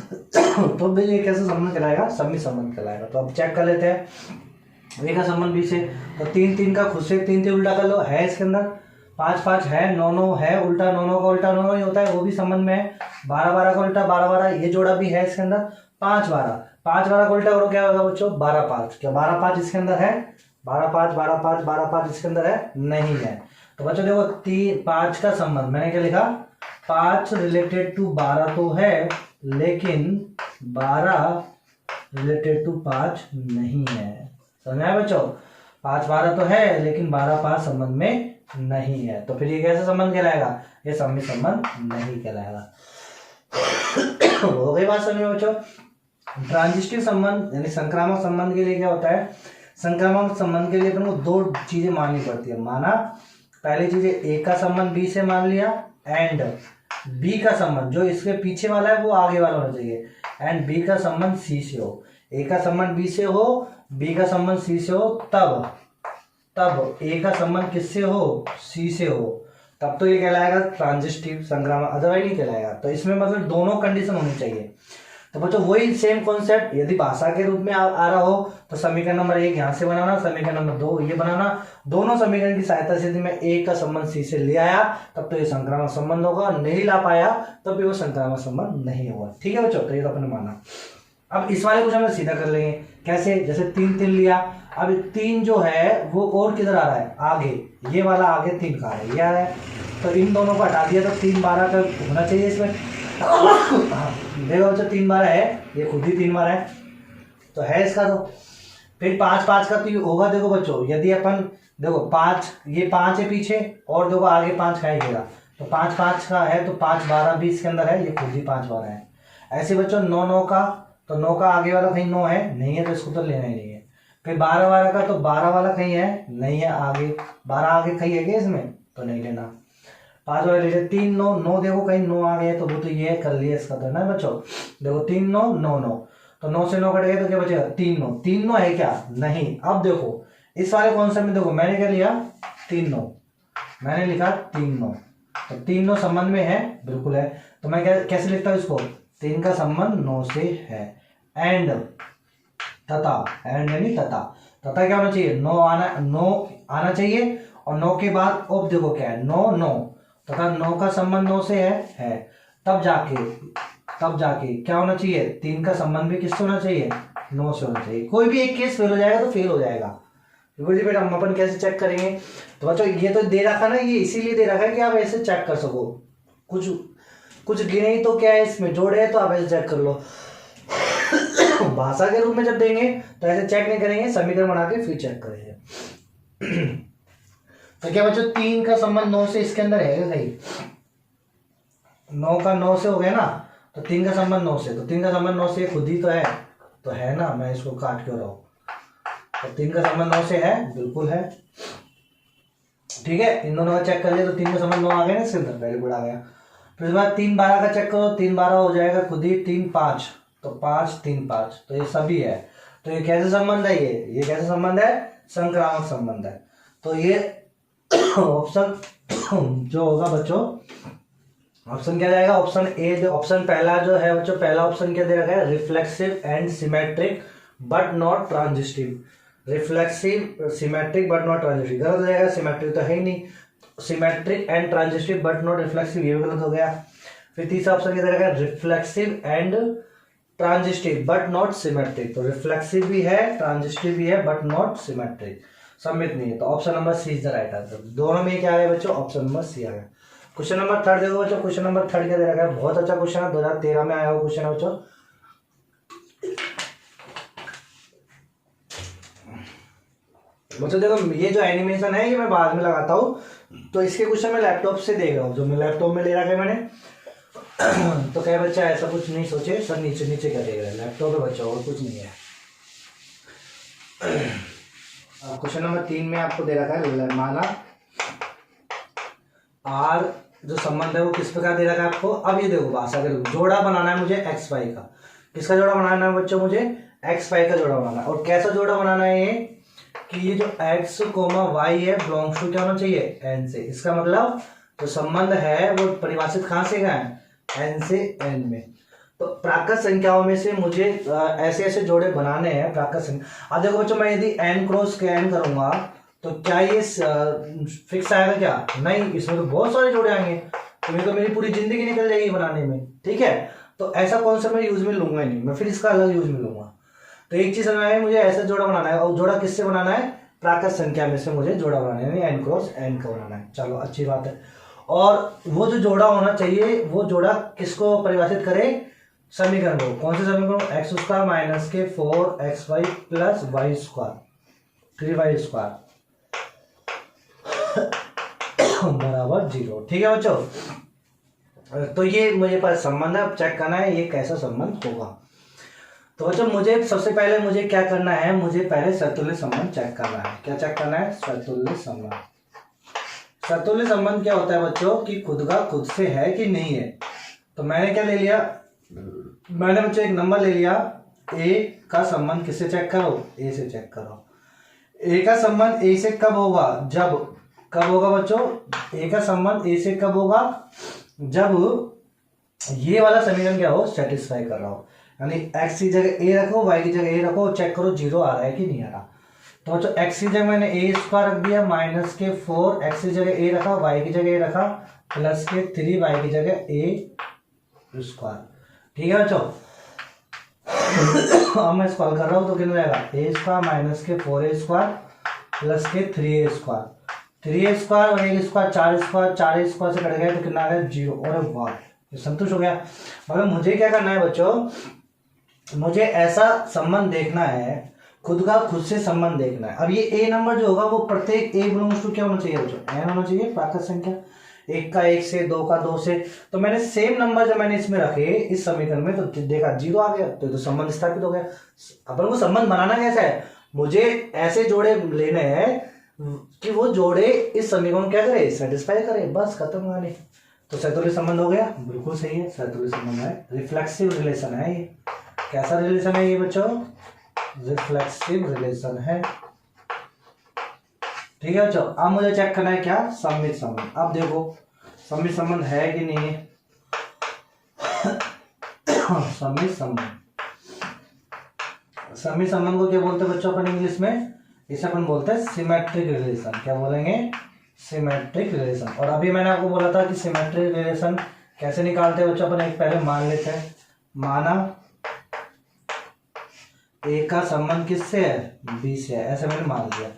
तो भाई ये कैसे संबंध कहलाएगा, सम्मित संबंध कहलाएगा। तो अब चेक कर लेते हैं ए का संबंध बी से। तो 3 3 का खुद से 3 3 उल्टा कर लो, है इसके अंदर 5 5 है, 9 9 है, उल्टा 9 9 का उल्टा 9 9 ही होता है, वो भी संबंध में है। 12 12 का उल्टा 12 12, ये जोड़ा भी है इसके अंदर। 5 12 5 12 का उल्टा करो, क्या होगा बच्चों 12 5। क्या 12 5 इसके अंदर है, 12 5 12 5 12 5 इसके अंदर है, नहीं है। तो बच्चों देखो 3 5 का संबंध मैंने क्या लिखा, 5 रिलेटेड टू 12 तो है, लेकिन 12 रिलेटेड टू 5 नहीं है। समझ आया बच्चों, 5 12 तो है लेकिन 12 5 संबंध में नहीं है। तो फिर ये कैसे संबंध कहलाएगा, ये सम्मित संबंध नहीं कहलाएगा। हो गई बात समझ में बच्चों। ट्रांजिस्टिव संबंध यानी संक्रामक संबंध के लिए क्या होता है, संक्रामक संबंध के लिए अपन को 2 चीजें माननी पड़ती है। माना पहली चीज ए का संबंध बी से मान लिया, एंड बी का संबंध जो इसके पीछे वाला है वो आगे वाला होना चाहिए, एंड बी का संबंध सी से हो। ए का संबंध बी से हो, बी का संबंध सी से हो, तब ए का संबंध किससे हो, सी से हो, तब तो ये कहलाएगा ट्रांजिस्टिव संक्रामक, अदरवाइज नहीं कहलाएगा। तो इसमें मतलब दोनों कंडीशन होनी चाहिए। तो बच्चों वही सेम कॉन्सेप्ट, यदि भाषा के रूप में आ रहा हो तो समीकरण नंबर 1 यहाँ से बनाना, समीकरण नंबर 2 ये बनाना। दोनों समीकरण की सहायता से यदि मैं ए का संबंध सी से ले आया तब तो ये संक्रामक संबंध होगा, नहीं ला पाया तब वो संक्रामक संबंध नहीं होगा। ठीक है बच्चों, तो ये तो अपने माना। अब इस वाले कुछ हम सीधा कर लेंगे, कैसे, जैसे 3 3 लिया। अब 3 जो है वो और किधर आ रहा है, आगे, ये वाला आगे 3 का है, ये आ रहा है, तो इन दोनों को हटा दिया तो 3 12 का होना चाहिए इसमें। देखो बच्चों 3 12 है, ये खुद ही 3 12 है, तो है इसका। तो फिर 5 5 का तो होगा। देखो बच्चों यदि अपन देखो 5, ये 5 है पीछे और देखो आगे 5 खाएगा, तो 5 5 का है तो 5 12 भी इसके अंदर है, ये खुद ही 5 12 है। ऐसे बच्चों 9 9 का, तो 9 का आगे वाला कहीं 9 है, नहीं है तो इसको तो लेना ही नहीं है। फिर 12 12 का, तो 12 वाला कहीं है, नहीं है, आगे 12 आगे कहीं है क्या इसमें, तो नहीं लेना। 5 वाला ले लिया। 3 9 9 देखो कहीं 9 आ गया, तो वो तो ये कर लिया इसका, तो ना बच्चों देखो 3 9 9 9, तो 9 से 9 कट गया तो क्या बचेगा 3 9। 3 9 है क्या, नहीं। अब देखो इस वाले कॉन्सेप्ट में देखो मैंने क्या लिया 3 9, मैंने लिखा 3 9, तो 3 9 संबंध में है, बिल्कुल है। तो मैं कैसे लिखता हूँ इसको, 3 का संबंध 9 से है, एंड तथा, एंड यानी तथा क्या होना चाहिए, 9 आना चाहिए, और 9 के बाद अब देखो क्या है 9 9, तथा 9 का संबंध 9 से है, तब जाके क्या होना चाहिए, 3 का संबंध भी किससे होना चाहिए, 9 से होना चाहिए। कोई भी एक केस फेल हो जाएगा तो फेल हो जाएगा। बेटा हम अपन कैसे चेक करेंगे, तो बच्चों ये तो दे रखा ना, ये इसीलिए दे रखा है कि आप ऐसे चेक कर सको। कुछ गिने ही तो क्या है इसमें, जोड़े है तो आप ऐसे चेक कर लो। भाषा के रूप में जब देंगे तो ऐसे चेक नहीं करेंगे, समीकरण बना के फिर चेक करेंगे। तो क्या बच्चों 3 का संबंध 9 से इसके अंदर है कहीं, 9 का 9 से हो गया ना, तो 3 का संबंध 9 से, तो 3 का संबंध 9 से खुद ही तो है ना, मैं इसको काट क्यों रहा हूं, तो 3 का संबंध 9 से है, बिल्कुल है। ठीक है, इन दोनों का चेक कर लिया तो 3 का संबंध 9 आ गया ना इसके अंदर, वेरी गुड आ गया। फिर उसके बाद 3 12 का चेक करो, 3 12 हो जाएगा खुद ही 3 5, तो 5 3 5, तो ये सभी है। तो ये कैसे संबंध है, ये कैसे संबंध है, संक्रामक संबंध है। तो ये ऑप्शन जो होगा बच्चों, ऑप्शन क्या जाएगा, ऑप्शन ए। जो ऑप्शन पहला जो है बच्चों, पहला ऑप्शन क्या दे रखा है, reflexive and symmetric but not transitive. Reflexive symmetric but not transitive गलत हो जाएगा, सिमेट्रिक तो है ही नहीं। Symmetric and transitive but not reflexive, ये भी गलत हो गया। फिर तीसरा ऑप्शन क्या दे रखा है, reflexive and transitive but not symmetric. तो रिफ्लेक्सिव भी है, ट्रांजिस्टिव भी है, बट नॉट सिमेट्रिक, सम्मित नहीं है। तो option number C is the right answer. दोनों में क्या है बच्चों, ऑप्शन नंबर सी आ गया। क्वेश्चन नंबर 3 देखो बच्चों, क्वेश्चन नंबर 3 क्या दे रखा है, बहुत अच्छा क्वेश्चन है, 2013 में आया हुआ क्वेश्चन है बच्चों। बच्चों देखो ये जो एनिमेशन है ये मैं बाद में लगाता हूँ, तो इसके क्वेश्चन मैं लैपटॉप से देख रहा हूँ, जो मैं लैपटॉप में ले रखा है मैंने। तो क्या बच्चा ऐसा कुछ नहीं सोचे, सर नीचे नीचे क्या देख रहे हैं, लैपटॉप है बच्चा और कुछ नहीं है। क्वेश्चन नंबर 3 में आपको दे रखा है, माना आर जो संबंध है वो किस प्रकार दे रखा है आपको। अब ये देखो भाषा के रूप जोड़ा बनाना है मुझे एक्स वाई का। किसका जोड़ा बनाना है बच्चों, मुझे एक्स वाई का जोड़ा बनाना है। और कैसा जोड़ा बनाना है ये, कि ये जो एक्स कोमा वाई है बिलोंग्स टू क्या होना चाहिए, एन से। इसका मतलब जो संबंध है वो परिभाषित कहाँ से गया है, एन से एन में। तो प्राकृत संख्याओं में से मुझे ऐसे ऐसे जोड़े बनाने हैं प्राकृत संख्या। अब देखो बच्चों, मैं यदि n क्रॉस के n करूंगा तो क्या ये फिक्स आएगा क्या? नहीं, इसमें तो बहुत सारे जोड़े आएंगे, तो मेरे को मेरी पूरी जिंदगी निकल जाएगी बनाने में। ठीक है, तो ऐसा कॉन्सेप्ट मैं यूज में लूंगा ही नहीं, मैं फिर इसका अलग यूज में लूंगा। तो एक चीज समझ में मुझे ऐसा जोड़ा बनाना है, और जोड़ा किससे बनाना है? प्राकृत संख्या में से मुझे जोड़ा बनाना है, यानी n क्रॉस n का बनाना है। चलो अच्छी बात है। और वो जो जोड़ा होना चाहिए, वो जोड़ा किसको परिभाषित करे? समीकरण को। कौन से समीकरण? एक्स स्क्वायर माइनस के 4xy plus Y square 3y square बराबर 0। ठीक है बच्चों, तो ये मुझे पास संबंध है, अब चेक करना है ये कैसा संबंध होगा। तो बच्चों मुझे सबसे पहले मुझे क्या करना है? मुझे पहले सर्तुल्य संबंध चेक करना है। क्या चेक करना है? सर्तुल्य संबंध। सर्तुल्य संबंध क्या होता है बच्चों? कि खुद का खुद से है कि नहीं है। तो मैंने क्या ले लिया? मैंने बच्चों एक नंबर ले लिया, ए का संबंध किससे चेक करो? ए से चेक करो। ए का संबंध ए से कब होगा? जब, कब होगा बच्चों? ए का संबंध ए से कब होगा? जब ये वाला समीकरण क्या हो? सेटिस्फाई कर रहा हो, यानी x की जगह a रखो, y की जगह a रखो, चेक करो 0 आ रहा है कि नहीं आ रहा। तो बच्चों x की जगह मैंने a स्क्वायर रख दिया, माइनस के 4, x की जगह a रखा, y की जगह a रखा, प्लस के 3, y की जगह a स्क्वायर। ठीक है बच्चों, अब मैं स्क्वायर कर रहा हूँ तो कितना जाएगा? a स्क्वायर माइनस के 4a स्क्वायर प्लस के 3a स्क्वायर, 3a स्क्वायर और 1 स्क्वायर 4 स्क्वायर, 4 स्क्वायर से कट गया तो कितना आ गया? 0। और वाह, संतुष्ट हो गया। मतलब मुझे क्या करना है बच्चों? मुझे ऐसा संबंध देखना है, खुद का खुद से संबंध देखना है। अब ये ए नंबर जो होगा वो प्रत्येक ए बिलोंग्स टू क्या होना चाहिए बच्चों? एन होना चाहिए, प्राकृत संख्या। एक का एक से, दो का दो से। तो मैंने सेम नंबर जब मैंने इसमें रखे इस समीकरण में, तो देखा 0 आ गया, तो संबंध स्थापित हो गया। अपन को संबंध बनाना कैसा है? मुझे ऐसे जोड़े लेने हैं कि वो जोड़े इस समीकरण को क्या करे? सेटिस्फाई करे, बस खत्म कहानी। तो सर्तुल्य संबंध हो गया, बिल्कुल सही है, सर्तुल्य संबंध है, रिफ्लेक्सिव रिलेशन है ये। कैसा रिलेशन है ये बच्चों? रिफ्लेक्सिव रिलेशन है। ठीक है बच्चों, अब मुझे चेक करना है क्या? सममित संबंध। अब देखो सममित संबंध है कि नहीं है? सममित संबंध, सममित संबंध को क्या बोलते हैं बच्चों अपन इंग्लिश में? इसे अपन बोलते हैं सिमेट्रिक रिलेशन। क्या बोलेंगे? Symmetric relation. और अभी मैंने आपको बोला था कि सिमेट्रिक रिलेशन कैसे निकालते हैं बच्चों? अपन एक पहले मान लेते हैं, माना ए का संबंध किससे है? बी से है, ऐसे मैंने मान लिया।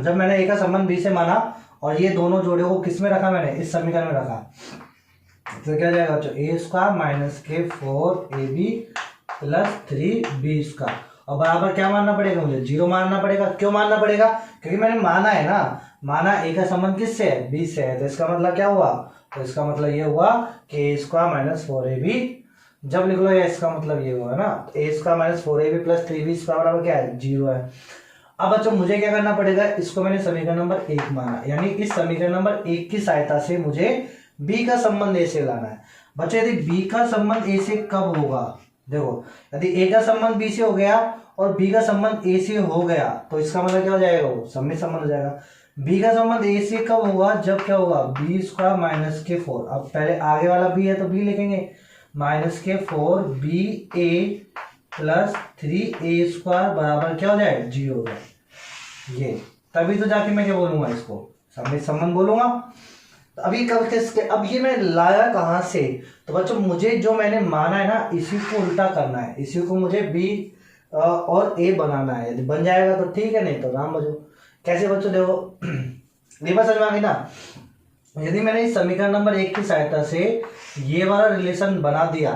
जब मैंने ए का संबंध बी से माना और ये दोनों जोड़े को किस में रखा? मैंने इस समीकरण में रखा, तो क्या जाएगा बच्चों? ए स्क्वायर माइनस के 4ab प्लस 3b स्क्वायर। और बराबर क्या मानना पड़ेगा मुझे? 0 मानना पड़ेगा। क्यों मानना पड़ेगा? क्योंकि मैंने माना है ना, माना ए का संबंध किससे है? बी से है, तो इसका मतलब क्या हुआ? तो इसका मतलब ये हुआ कि ए स्क्वायर माइनस 4ab, जब लिख लो या इसका मतलब ये हुआ ना, A square minus 4ab plus 3b square बराबर क्या है? 0 है। अब बच्चों मुझे क्या करना पड़ेगा? इसको मैंने समीकरण नंबर 1 माना, यानी इस समीकरण नंबर 1 की सहायता से मुझे बी का संबंध ए से लाना है। बच्चों यदि बी का संबंध ए से कब होगा? देखो, यदि ए का संबंध बी से हो गया और बी का संबंध ए से हो गया, तो इसका मतलब क्या हो जाएगा? वो सममित संबंध हो जाएगा। बी का संबंध ए से कब होगा? जब क्या होगा? बी स्क्वायर माइनस के 4, अब पहले आगे वाला बी है तो बी लिखेंगे, माइनस के 4ba प्लस 3a स्क्वायर बराबर क्या हो जाए? 0 हो जाए। ये तभी तो जाके मैं क्या बोलूंगा? इसको सममित संबंध बोलूंगा। तो अभी कब किसके? अब ये मैं लाया कहाँ से? तो बच्चों मुझे जो मैंने माना है ना, इसी को उल्टा करना है, इसी को मुझे बी और ए बनाना है। यदि बन जाएगा तो ठीक है, नहीं तो राम बजो। कैसे बच्चों? देखो ये बात समझ में आ गई ना? यदि मैंने इस समीकरण नंबर 1 की सहायता से ये वाला रिलेशन बना दिया,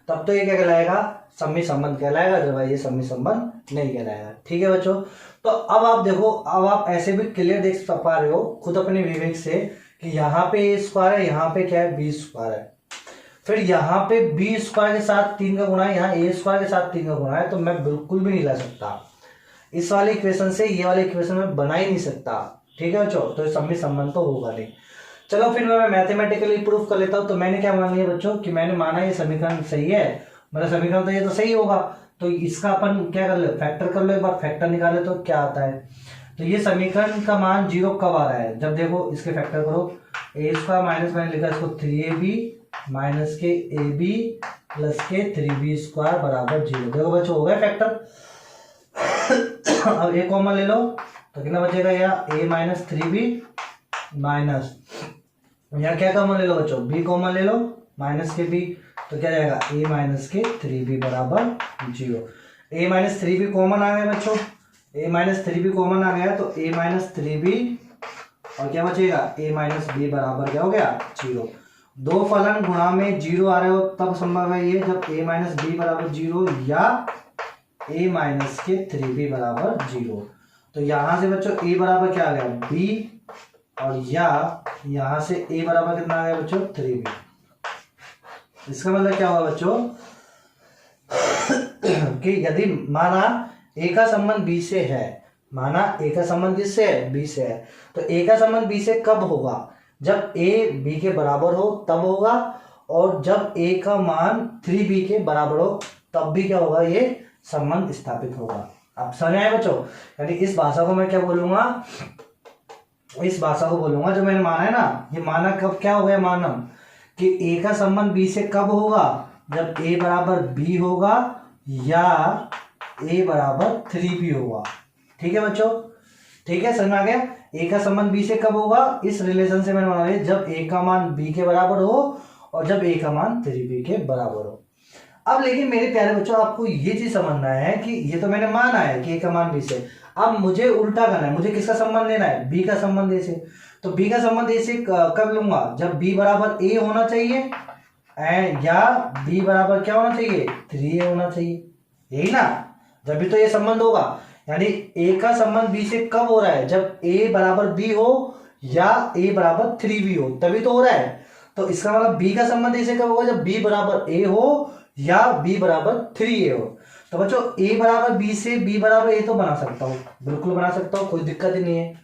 तब तो ये क्या कहलाएगा? सममित संबंध कहलाएगा। जब ये सममित संबंध नहीं कहलाएगा। ठीक है बच्चों, तो अब आप देखो, अब आप ऐसे भी क्लियर देख पा रहे हो खुद अपने विवेक से कि यहाँ पे ए स्क्वायर है, यहाँ पे क्या है? बी स्क्वायर है। फिर यहाँ पे बी स्क्वायर के साथ 3 का गुणा है, यहाँ ए स्क्वायर के साथ 3 का गुणा है, तो मैं बिल्कुल भी नहीं ला सकता इस वाले इक्वेशन से ये वाले इक्वेशन में बना ही नहीं सकता। ठीक है बच्चों, तो सममित संबंध तो होगा नहीं। चलो फिर मैं मैथमेटिकली प्रूफ कर लेता हूँ। तो मैंने क्या मान लिया बच्चों? कि मैंने माना ये समीकरण सही है, मतलब समीकरण तो ये तो सही होगा, तो इसका अपन क्या कर ले? फैक्टर कर लो, एक बार फैक्टर निकाले तो क्या आता है? तो ये समीकरण का मान 0 कब आ रहा है? जब देखो इसके फैक्टर करो, ए स्क्वायर माइनस मैंने लिखा इसको 3ab माइनस के AB प्लस के 3B स्क्वायर बराबर 0। देखो बच्चों हो गया फैक्टर। अब A कॉमन ले लो तो कितना बचेगा, यहाँ A माइनस 3B माइनस, यहाँ क्या कॉमन ले लो बच्चों, B कॉमन ले लो माइनस के B, तो क्या जाएगा A माइनस के 3B बराबर 0। A माइनस 3B कॉमन आ गया बच्चों, A माइनस 3B कॉमन आ गया तो A माइनस 3B और क्या बचेगा A माइनस B बराबर क्या हो गया 0। दो फलन गुणा में 0 आ रहे हो तब संभव है ये जब A माइनस B बराबर 0 या A माइनस के 3B बराबर 0। तो यहां से बच्चों A बराबर क्या आ गया B, और या यहां से A बराबर कितना आ गया बच्चों 3B। इसका मतलब क्या हुआ बच्चों कि यदि माना A का संबंध B से है, माना A का संबंध किससे है B से है, तो A का संबंध B से कब होगा, जब A B के बराबर हो तब होगा, और जब A का मान 3B के बराबर हो तब भी क्या होगा, ये संबंध स्थापित होगा। आप समझ आए बच्चों, यानी इस भाषा को मैं क्या बोलूंगा, इस भाषा को बोलूंगा जो मैंने माना है ना, ये माना कब क्या हो गया मानम कि A का संबंध B से कब होगा, जब A बराबर B होगा या A बराबर 3B होगा। ठीक है बच्चों, ठीक है समझ में आ गया। A का संबंध B से कब होगा, इस रिलेशन से मैंने बना लिया जब A का मान B के बराबर हो और जब A का मान 3B के बराबर हो। अब लेकिन मेरे प्यारे बच्चों आपको ये चीज समझना है कि ये तो मैंने माना है कि A का मान B से, अब मुझे उल्टा करना है, मुझे किसका संबंध लेना है B का संबंध A से। तो B का संबंध A से कब लूंगा, जब B बराबर A होना चाहिए या B बराबर क्या होना चाहिए 3A होना चाहिए, यही ना, जब भी तो ये संबंध होगा। यानी A का संबंध B से कब हो रहा है, जब A बराबर B हो या A बराबर 3B हो तभी तो हो रहा है। तो इसका मतलब B का संबंध A से कब होगा, जब B बराबर A हो या B बराबर 3A हो। तो बच्चों A बराबर B से B बराबर A तो बना सकता हूँ, बिल्कुल बना सकता हूँ, कोई दिक्कत ही नहीं है।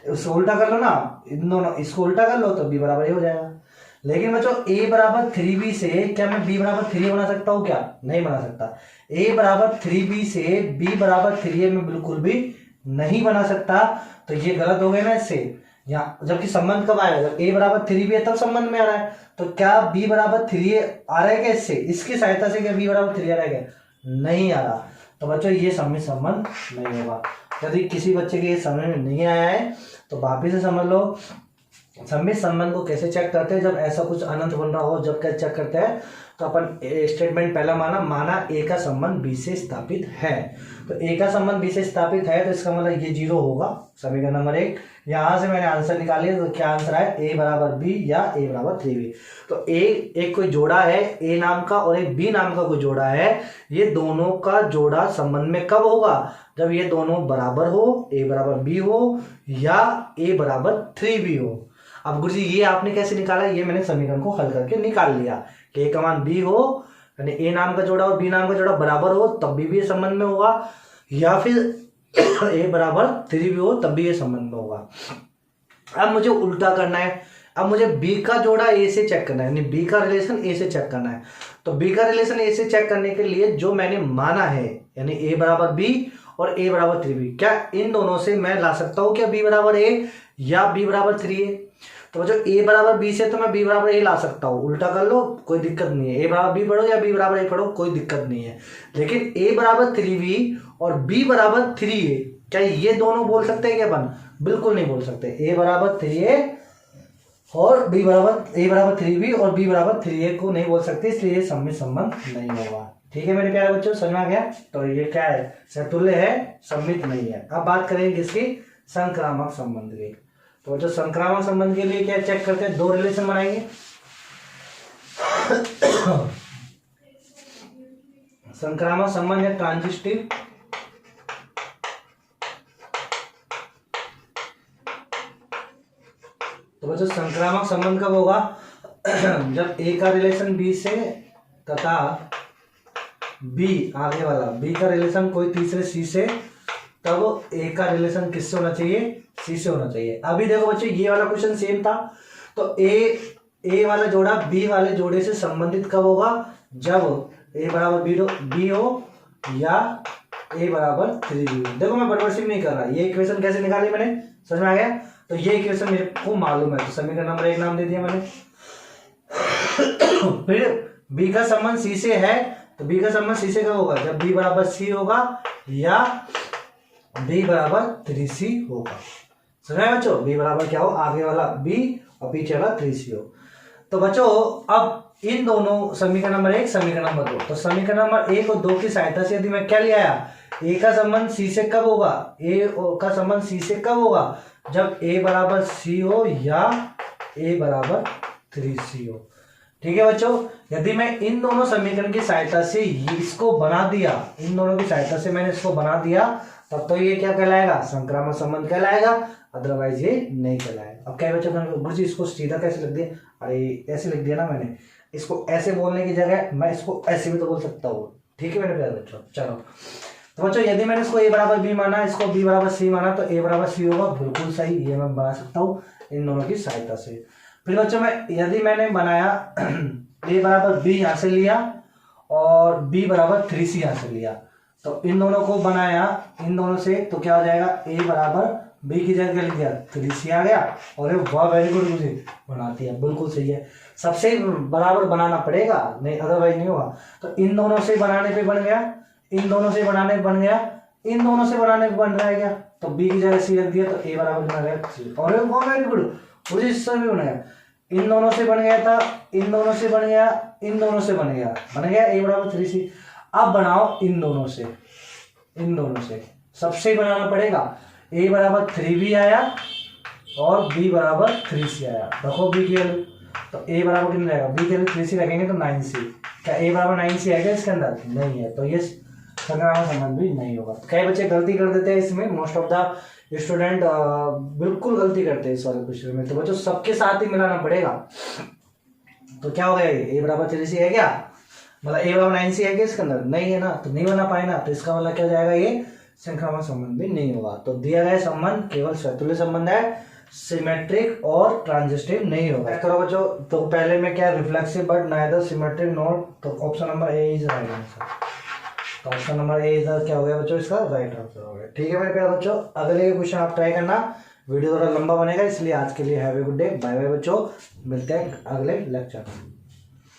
इसको उल्टा कर लो ना, इन दोनों इसको उल्टा कर लो तो B बराबर A हो जाएगा। लेकिन बच्चों A बराबर 3B से क्या मैं B बराबर 3A बना सकता हूँ, क्या नहीं बना सकता। A बराबर 3B से B बराबर 3A में बिल्कुल भी नहीं बना सकता, तो ये गलत हो गया ना इससे। यहाँ जबकि संबंध कब आएगा, जब A बराबर 3B है तब संबंध में आ रहा है, तो क्या B बराबर 3A आ रहा है क्या इससे, इसकी सहायता से क्या B बराबर 3A आ रहा है क्या, नहीं आ रहा। तो बच्चों ये सम्मित संबंध नहीं होगा। यदि किसी बच्चे के ये समझ में नहीं आया है तो वापिस से समझ लो सम्मित संबंध को कैसे चेक करते हैं, जब ऐसा कुछ अनंत बन रहा हो जब क्या चेक करते हैं, तो अपन स्टेटमेंट पहला माना A का संबंध B से स्थापित है। तो A का संबंध B से स्थापित है तो इसका मतलब ये 0 होगा, समीकरण नंबर 1। यहां से मैंने आंसर निकाली तो क्या आंसर है A बराबर B या A बराबर 3B। तो A एक कोई जोड़ा है A नाम का और एक B नाम का कोई जोड़ा है, ये दोनों का जोड़ा संबंध में कब होगा, जब ये दोनों बराबर हो, A बराबर B हो या A बराबर 3B हो। अब गुरुजी ये आपने कैसे निकाला, ये मैंने समीकरण को हल करके निकाल लिया कि A का मान B हो, यानी A नाम का जोड़ा और B नाम का जोड़ा बराबर हो तब भी ये संबंध में होगा, या फिर A बराबर 3B हो तब भी ये संबंध में होगा। अब मुझे उल्टा करना है, अब मुझे B का जोड़ा A से चेक करना है, यानी B का रिलेशन A से चेक करना है। तो B का रिलेशन A से चेक करने के लिए जो मैंने माना है, यानी A बराबर B और A बराबर 3B, क्या इन दोनों से मैं ला सकता हूं क्या B बराबर A या B बराबर 3A। तो बच्चों A बराबर B से तो मैं B बराबर A ला सकता हूँ, उल्टा कर लो कोई दिक्कत नहीं है। A बराबर B पढ़ो या B बराबर A पढ़ो कोई दिक्कत नहीं है। लेकिन A बराबर 3B और B बराबर 3A, क्या ये दोनों बोल सकते हैं क्या अपन, बिल्कुल नहीं बोल सकते। A बराबर 3A और B बराबर A बराबर 3B और B बराबर 3A को नहीं बोल सकते, इसलिए सम्मित संबंध नहीं होगा। ठीक है मेरे प्यारे बच्चों, समझ में आ गया। तो ये क्या है, सतुल्य है, सम्मित नहीं है। अब बात करेंगे किसकी, संक्रामक संबंध की। तो जो संक्रामक संबंध के लिए क्या चेक करते हैं, दो रिलेशन बनाएंगे। संक्रामक संबंध या ट्रांजिटिव, तो बच्चों संक्रामक संबंध कब होगा, जब A का रिलेशन B से तथा B आगे वाला B का रिलेशन कोई तीसरे C से, तब A का रिलेशन किससे होना चाहिए, C से होना चाहिए। अभी देखो बच्चों ये वाला क्वेश्चन सेम था, तो A वाला जोड़ा B वाले जोड़े से संबंधित कब होगा, जब A बराबर B हो या A बराबर 3B। देखो मैं बटवर सिंह नहीं कर रहा, ये इक्वेशन कैसे निकाली मैंने, समझ में आ गया। तो ये इक्वेशन मेरे को मालूम है, तो समीकरण नंबर 1 नाम दे दिया मैंने। फिर बी का संबंध सी से है, तो बी का संबंध सी से कब होगा, जब बी बराबर सी होगा या बी बराबर 3c होगा। समझ बच्चों, बी बराबर क्या हो, आगे वाला बी और पीछे वाला 3c हो। तो बच्चों अब इन दोनों समीकरण नंबर 1 समीकरण नंबर 2, तो समीकरण नंबर 1 और 2 की सहायता से यदि मैं क्या ले आया, ए का संबंध सी से कब होगा, ए का संबंध सी से कब होगा, जब ए बराबर सी हो या ए बराबर 3c हो। ठीक है बच्चों, यदि मैं इन दोनों समीकरण की सहायता से इसको बना दिया, इन दोनों की सहायता से मैंने इसको बना दिया, तब तो ये क्या कहलाएगा, संक्रामक संबंध कहलाएगा, अदरवाइज ये नहीं कहलाएगा। अब क्या बच्चों, गुरुजी इसको सीधा कैसे लिख दिया, अरे ऐसे लिख दिया ना मैंने, इसको ऐसे बोलने की जगह मैं इसको ऐसे भी तो बोल सकता हूँ। ठीक है मेरे प्यारे बच्चों, चलो तो बच्चों यदि मैंने इसको ए बराबर बी माना, इसको बी बराबर सी माना, तो ए बराबर सी होगा, बिल्कुल सही, ये मैं बना सकता हूँ इन दोनों की सहायता से। फिर बच्चों मैं यदि मैंने बनाया ए बराबर बी यहाँ से लिया और बी बराबर 3c यहाँ से लिया, तो इन दोनों को बनाया इन दोनों से, तो क्या हो जाएगा, ए बराबर बी की जगह लिख दिया 3c आ गया, और वाह वेरी गुड, मुझे बनाती है, बिल्कुल सही है। सबसे बराबर बनाना पड़ेगा, नहीं अदरवाइज नहीं होगा। तो इन दोनों से बनाने पे बन गया, इन दोनों से बनाने पे बन गया, इन दोनों से बनाने पे बन रहा है क्या, तो बी की जगह सी रख दिया, तो ए बराबर बना गया 3, और वाह वेरी गुड, मुझे इससे भी बन गया, इन दोनों से बन गया था, इन दोनों से बन गया, इन दोनों से बन गया ए बराबर 3c। अब बनाओ इन दोनों से, इन दोनों से सबसे ही बनाना पड़ेगा, ए बराबर 3b आया और बी बराबर 3c आया, रखो बी की वैल्यू, तो ए बराबर कितना रहेगा, बी की वैल्यू 3c रखेंगे तो 9c, क्या ए बराबर 9c आएगा इसके अंदर, नहीं है, तो ये संक्रामक संबंध भी नहीं होगा। तो कई बच्चे गलती कर देते हैं इसमें, मोस्ट ऑफ द स्टूडेंट बिल्कुल गलती करते हैं इस वाले क्वेश्चन में, तो बच्चों सबके साथ ही मिलाना पड़ेगा। तो क्या हो गया, ए बराबर 3c है क्या, मतलब ए बराबर 9c है क्या इसके अंदर, नहीं है ना, तो नहीं बना पाए ना, तो इसका मतलब क्या हो जाएगा, ये संक्रामक संबंध भी नहीं होगा। तो दिया गया संबंध केवल स्वतुल्य संबंध है, सिमेट्रिक और ट्रांजिस्टिव नहीं होगा। करो बच्चों, तो पहले में क्या, reflexive but neither symmetric not, तो option number A is right answer, तो ऑप्शन नंबर ए इधर क्या हो गया बच्चों, इसका राइट आंसर हो गया। ठीक है मेरे प्यारे बच्चों, अगले क्वेश्चन आप ट्राई करना, वीडियो थोड़ा लंबा बनेगा, इसलिए आज के लिए have a good day, bye bye बच्चों, मिलते हैं अगले लेक्चर में।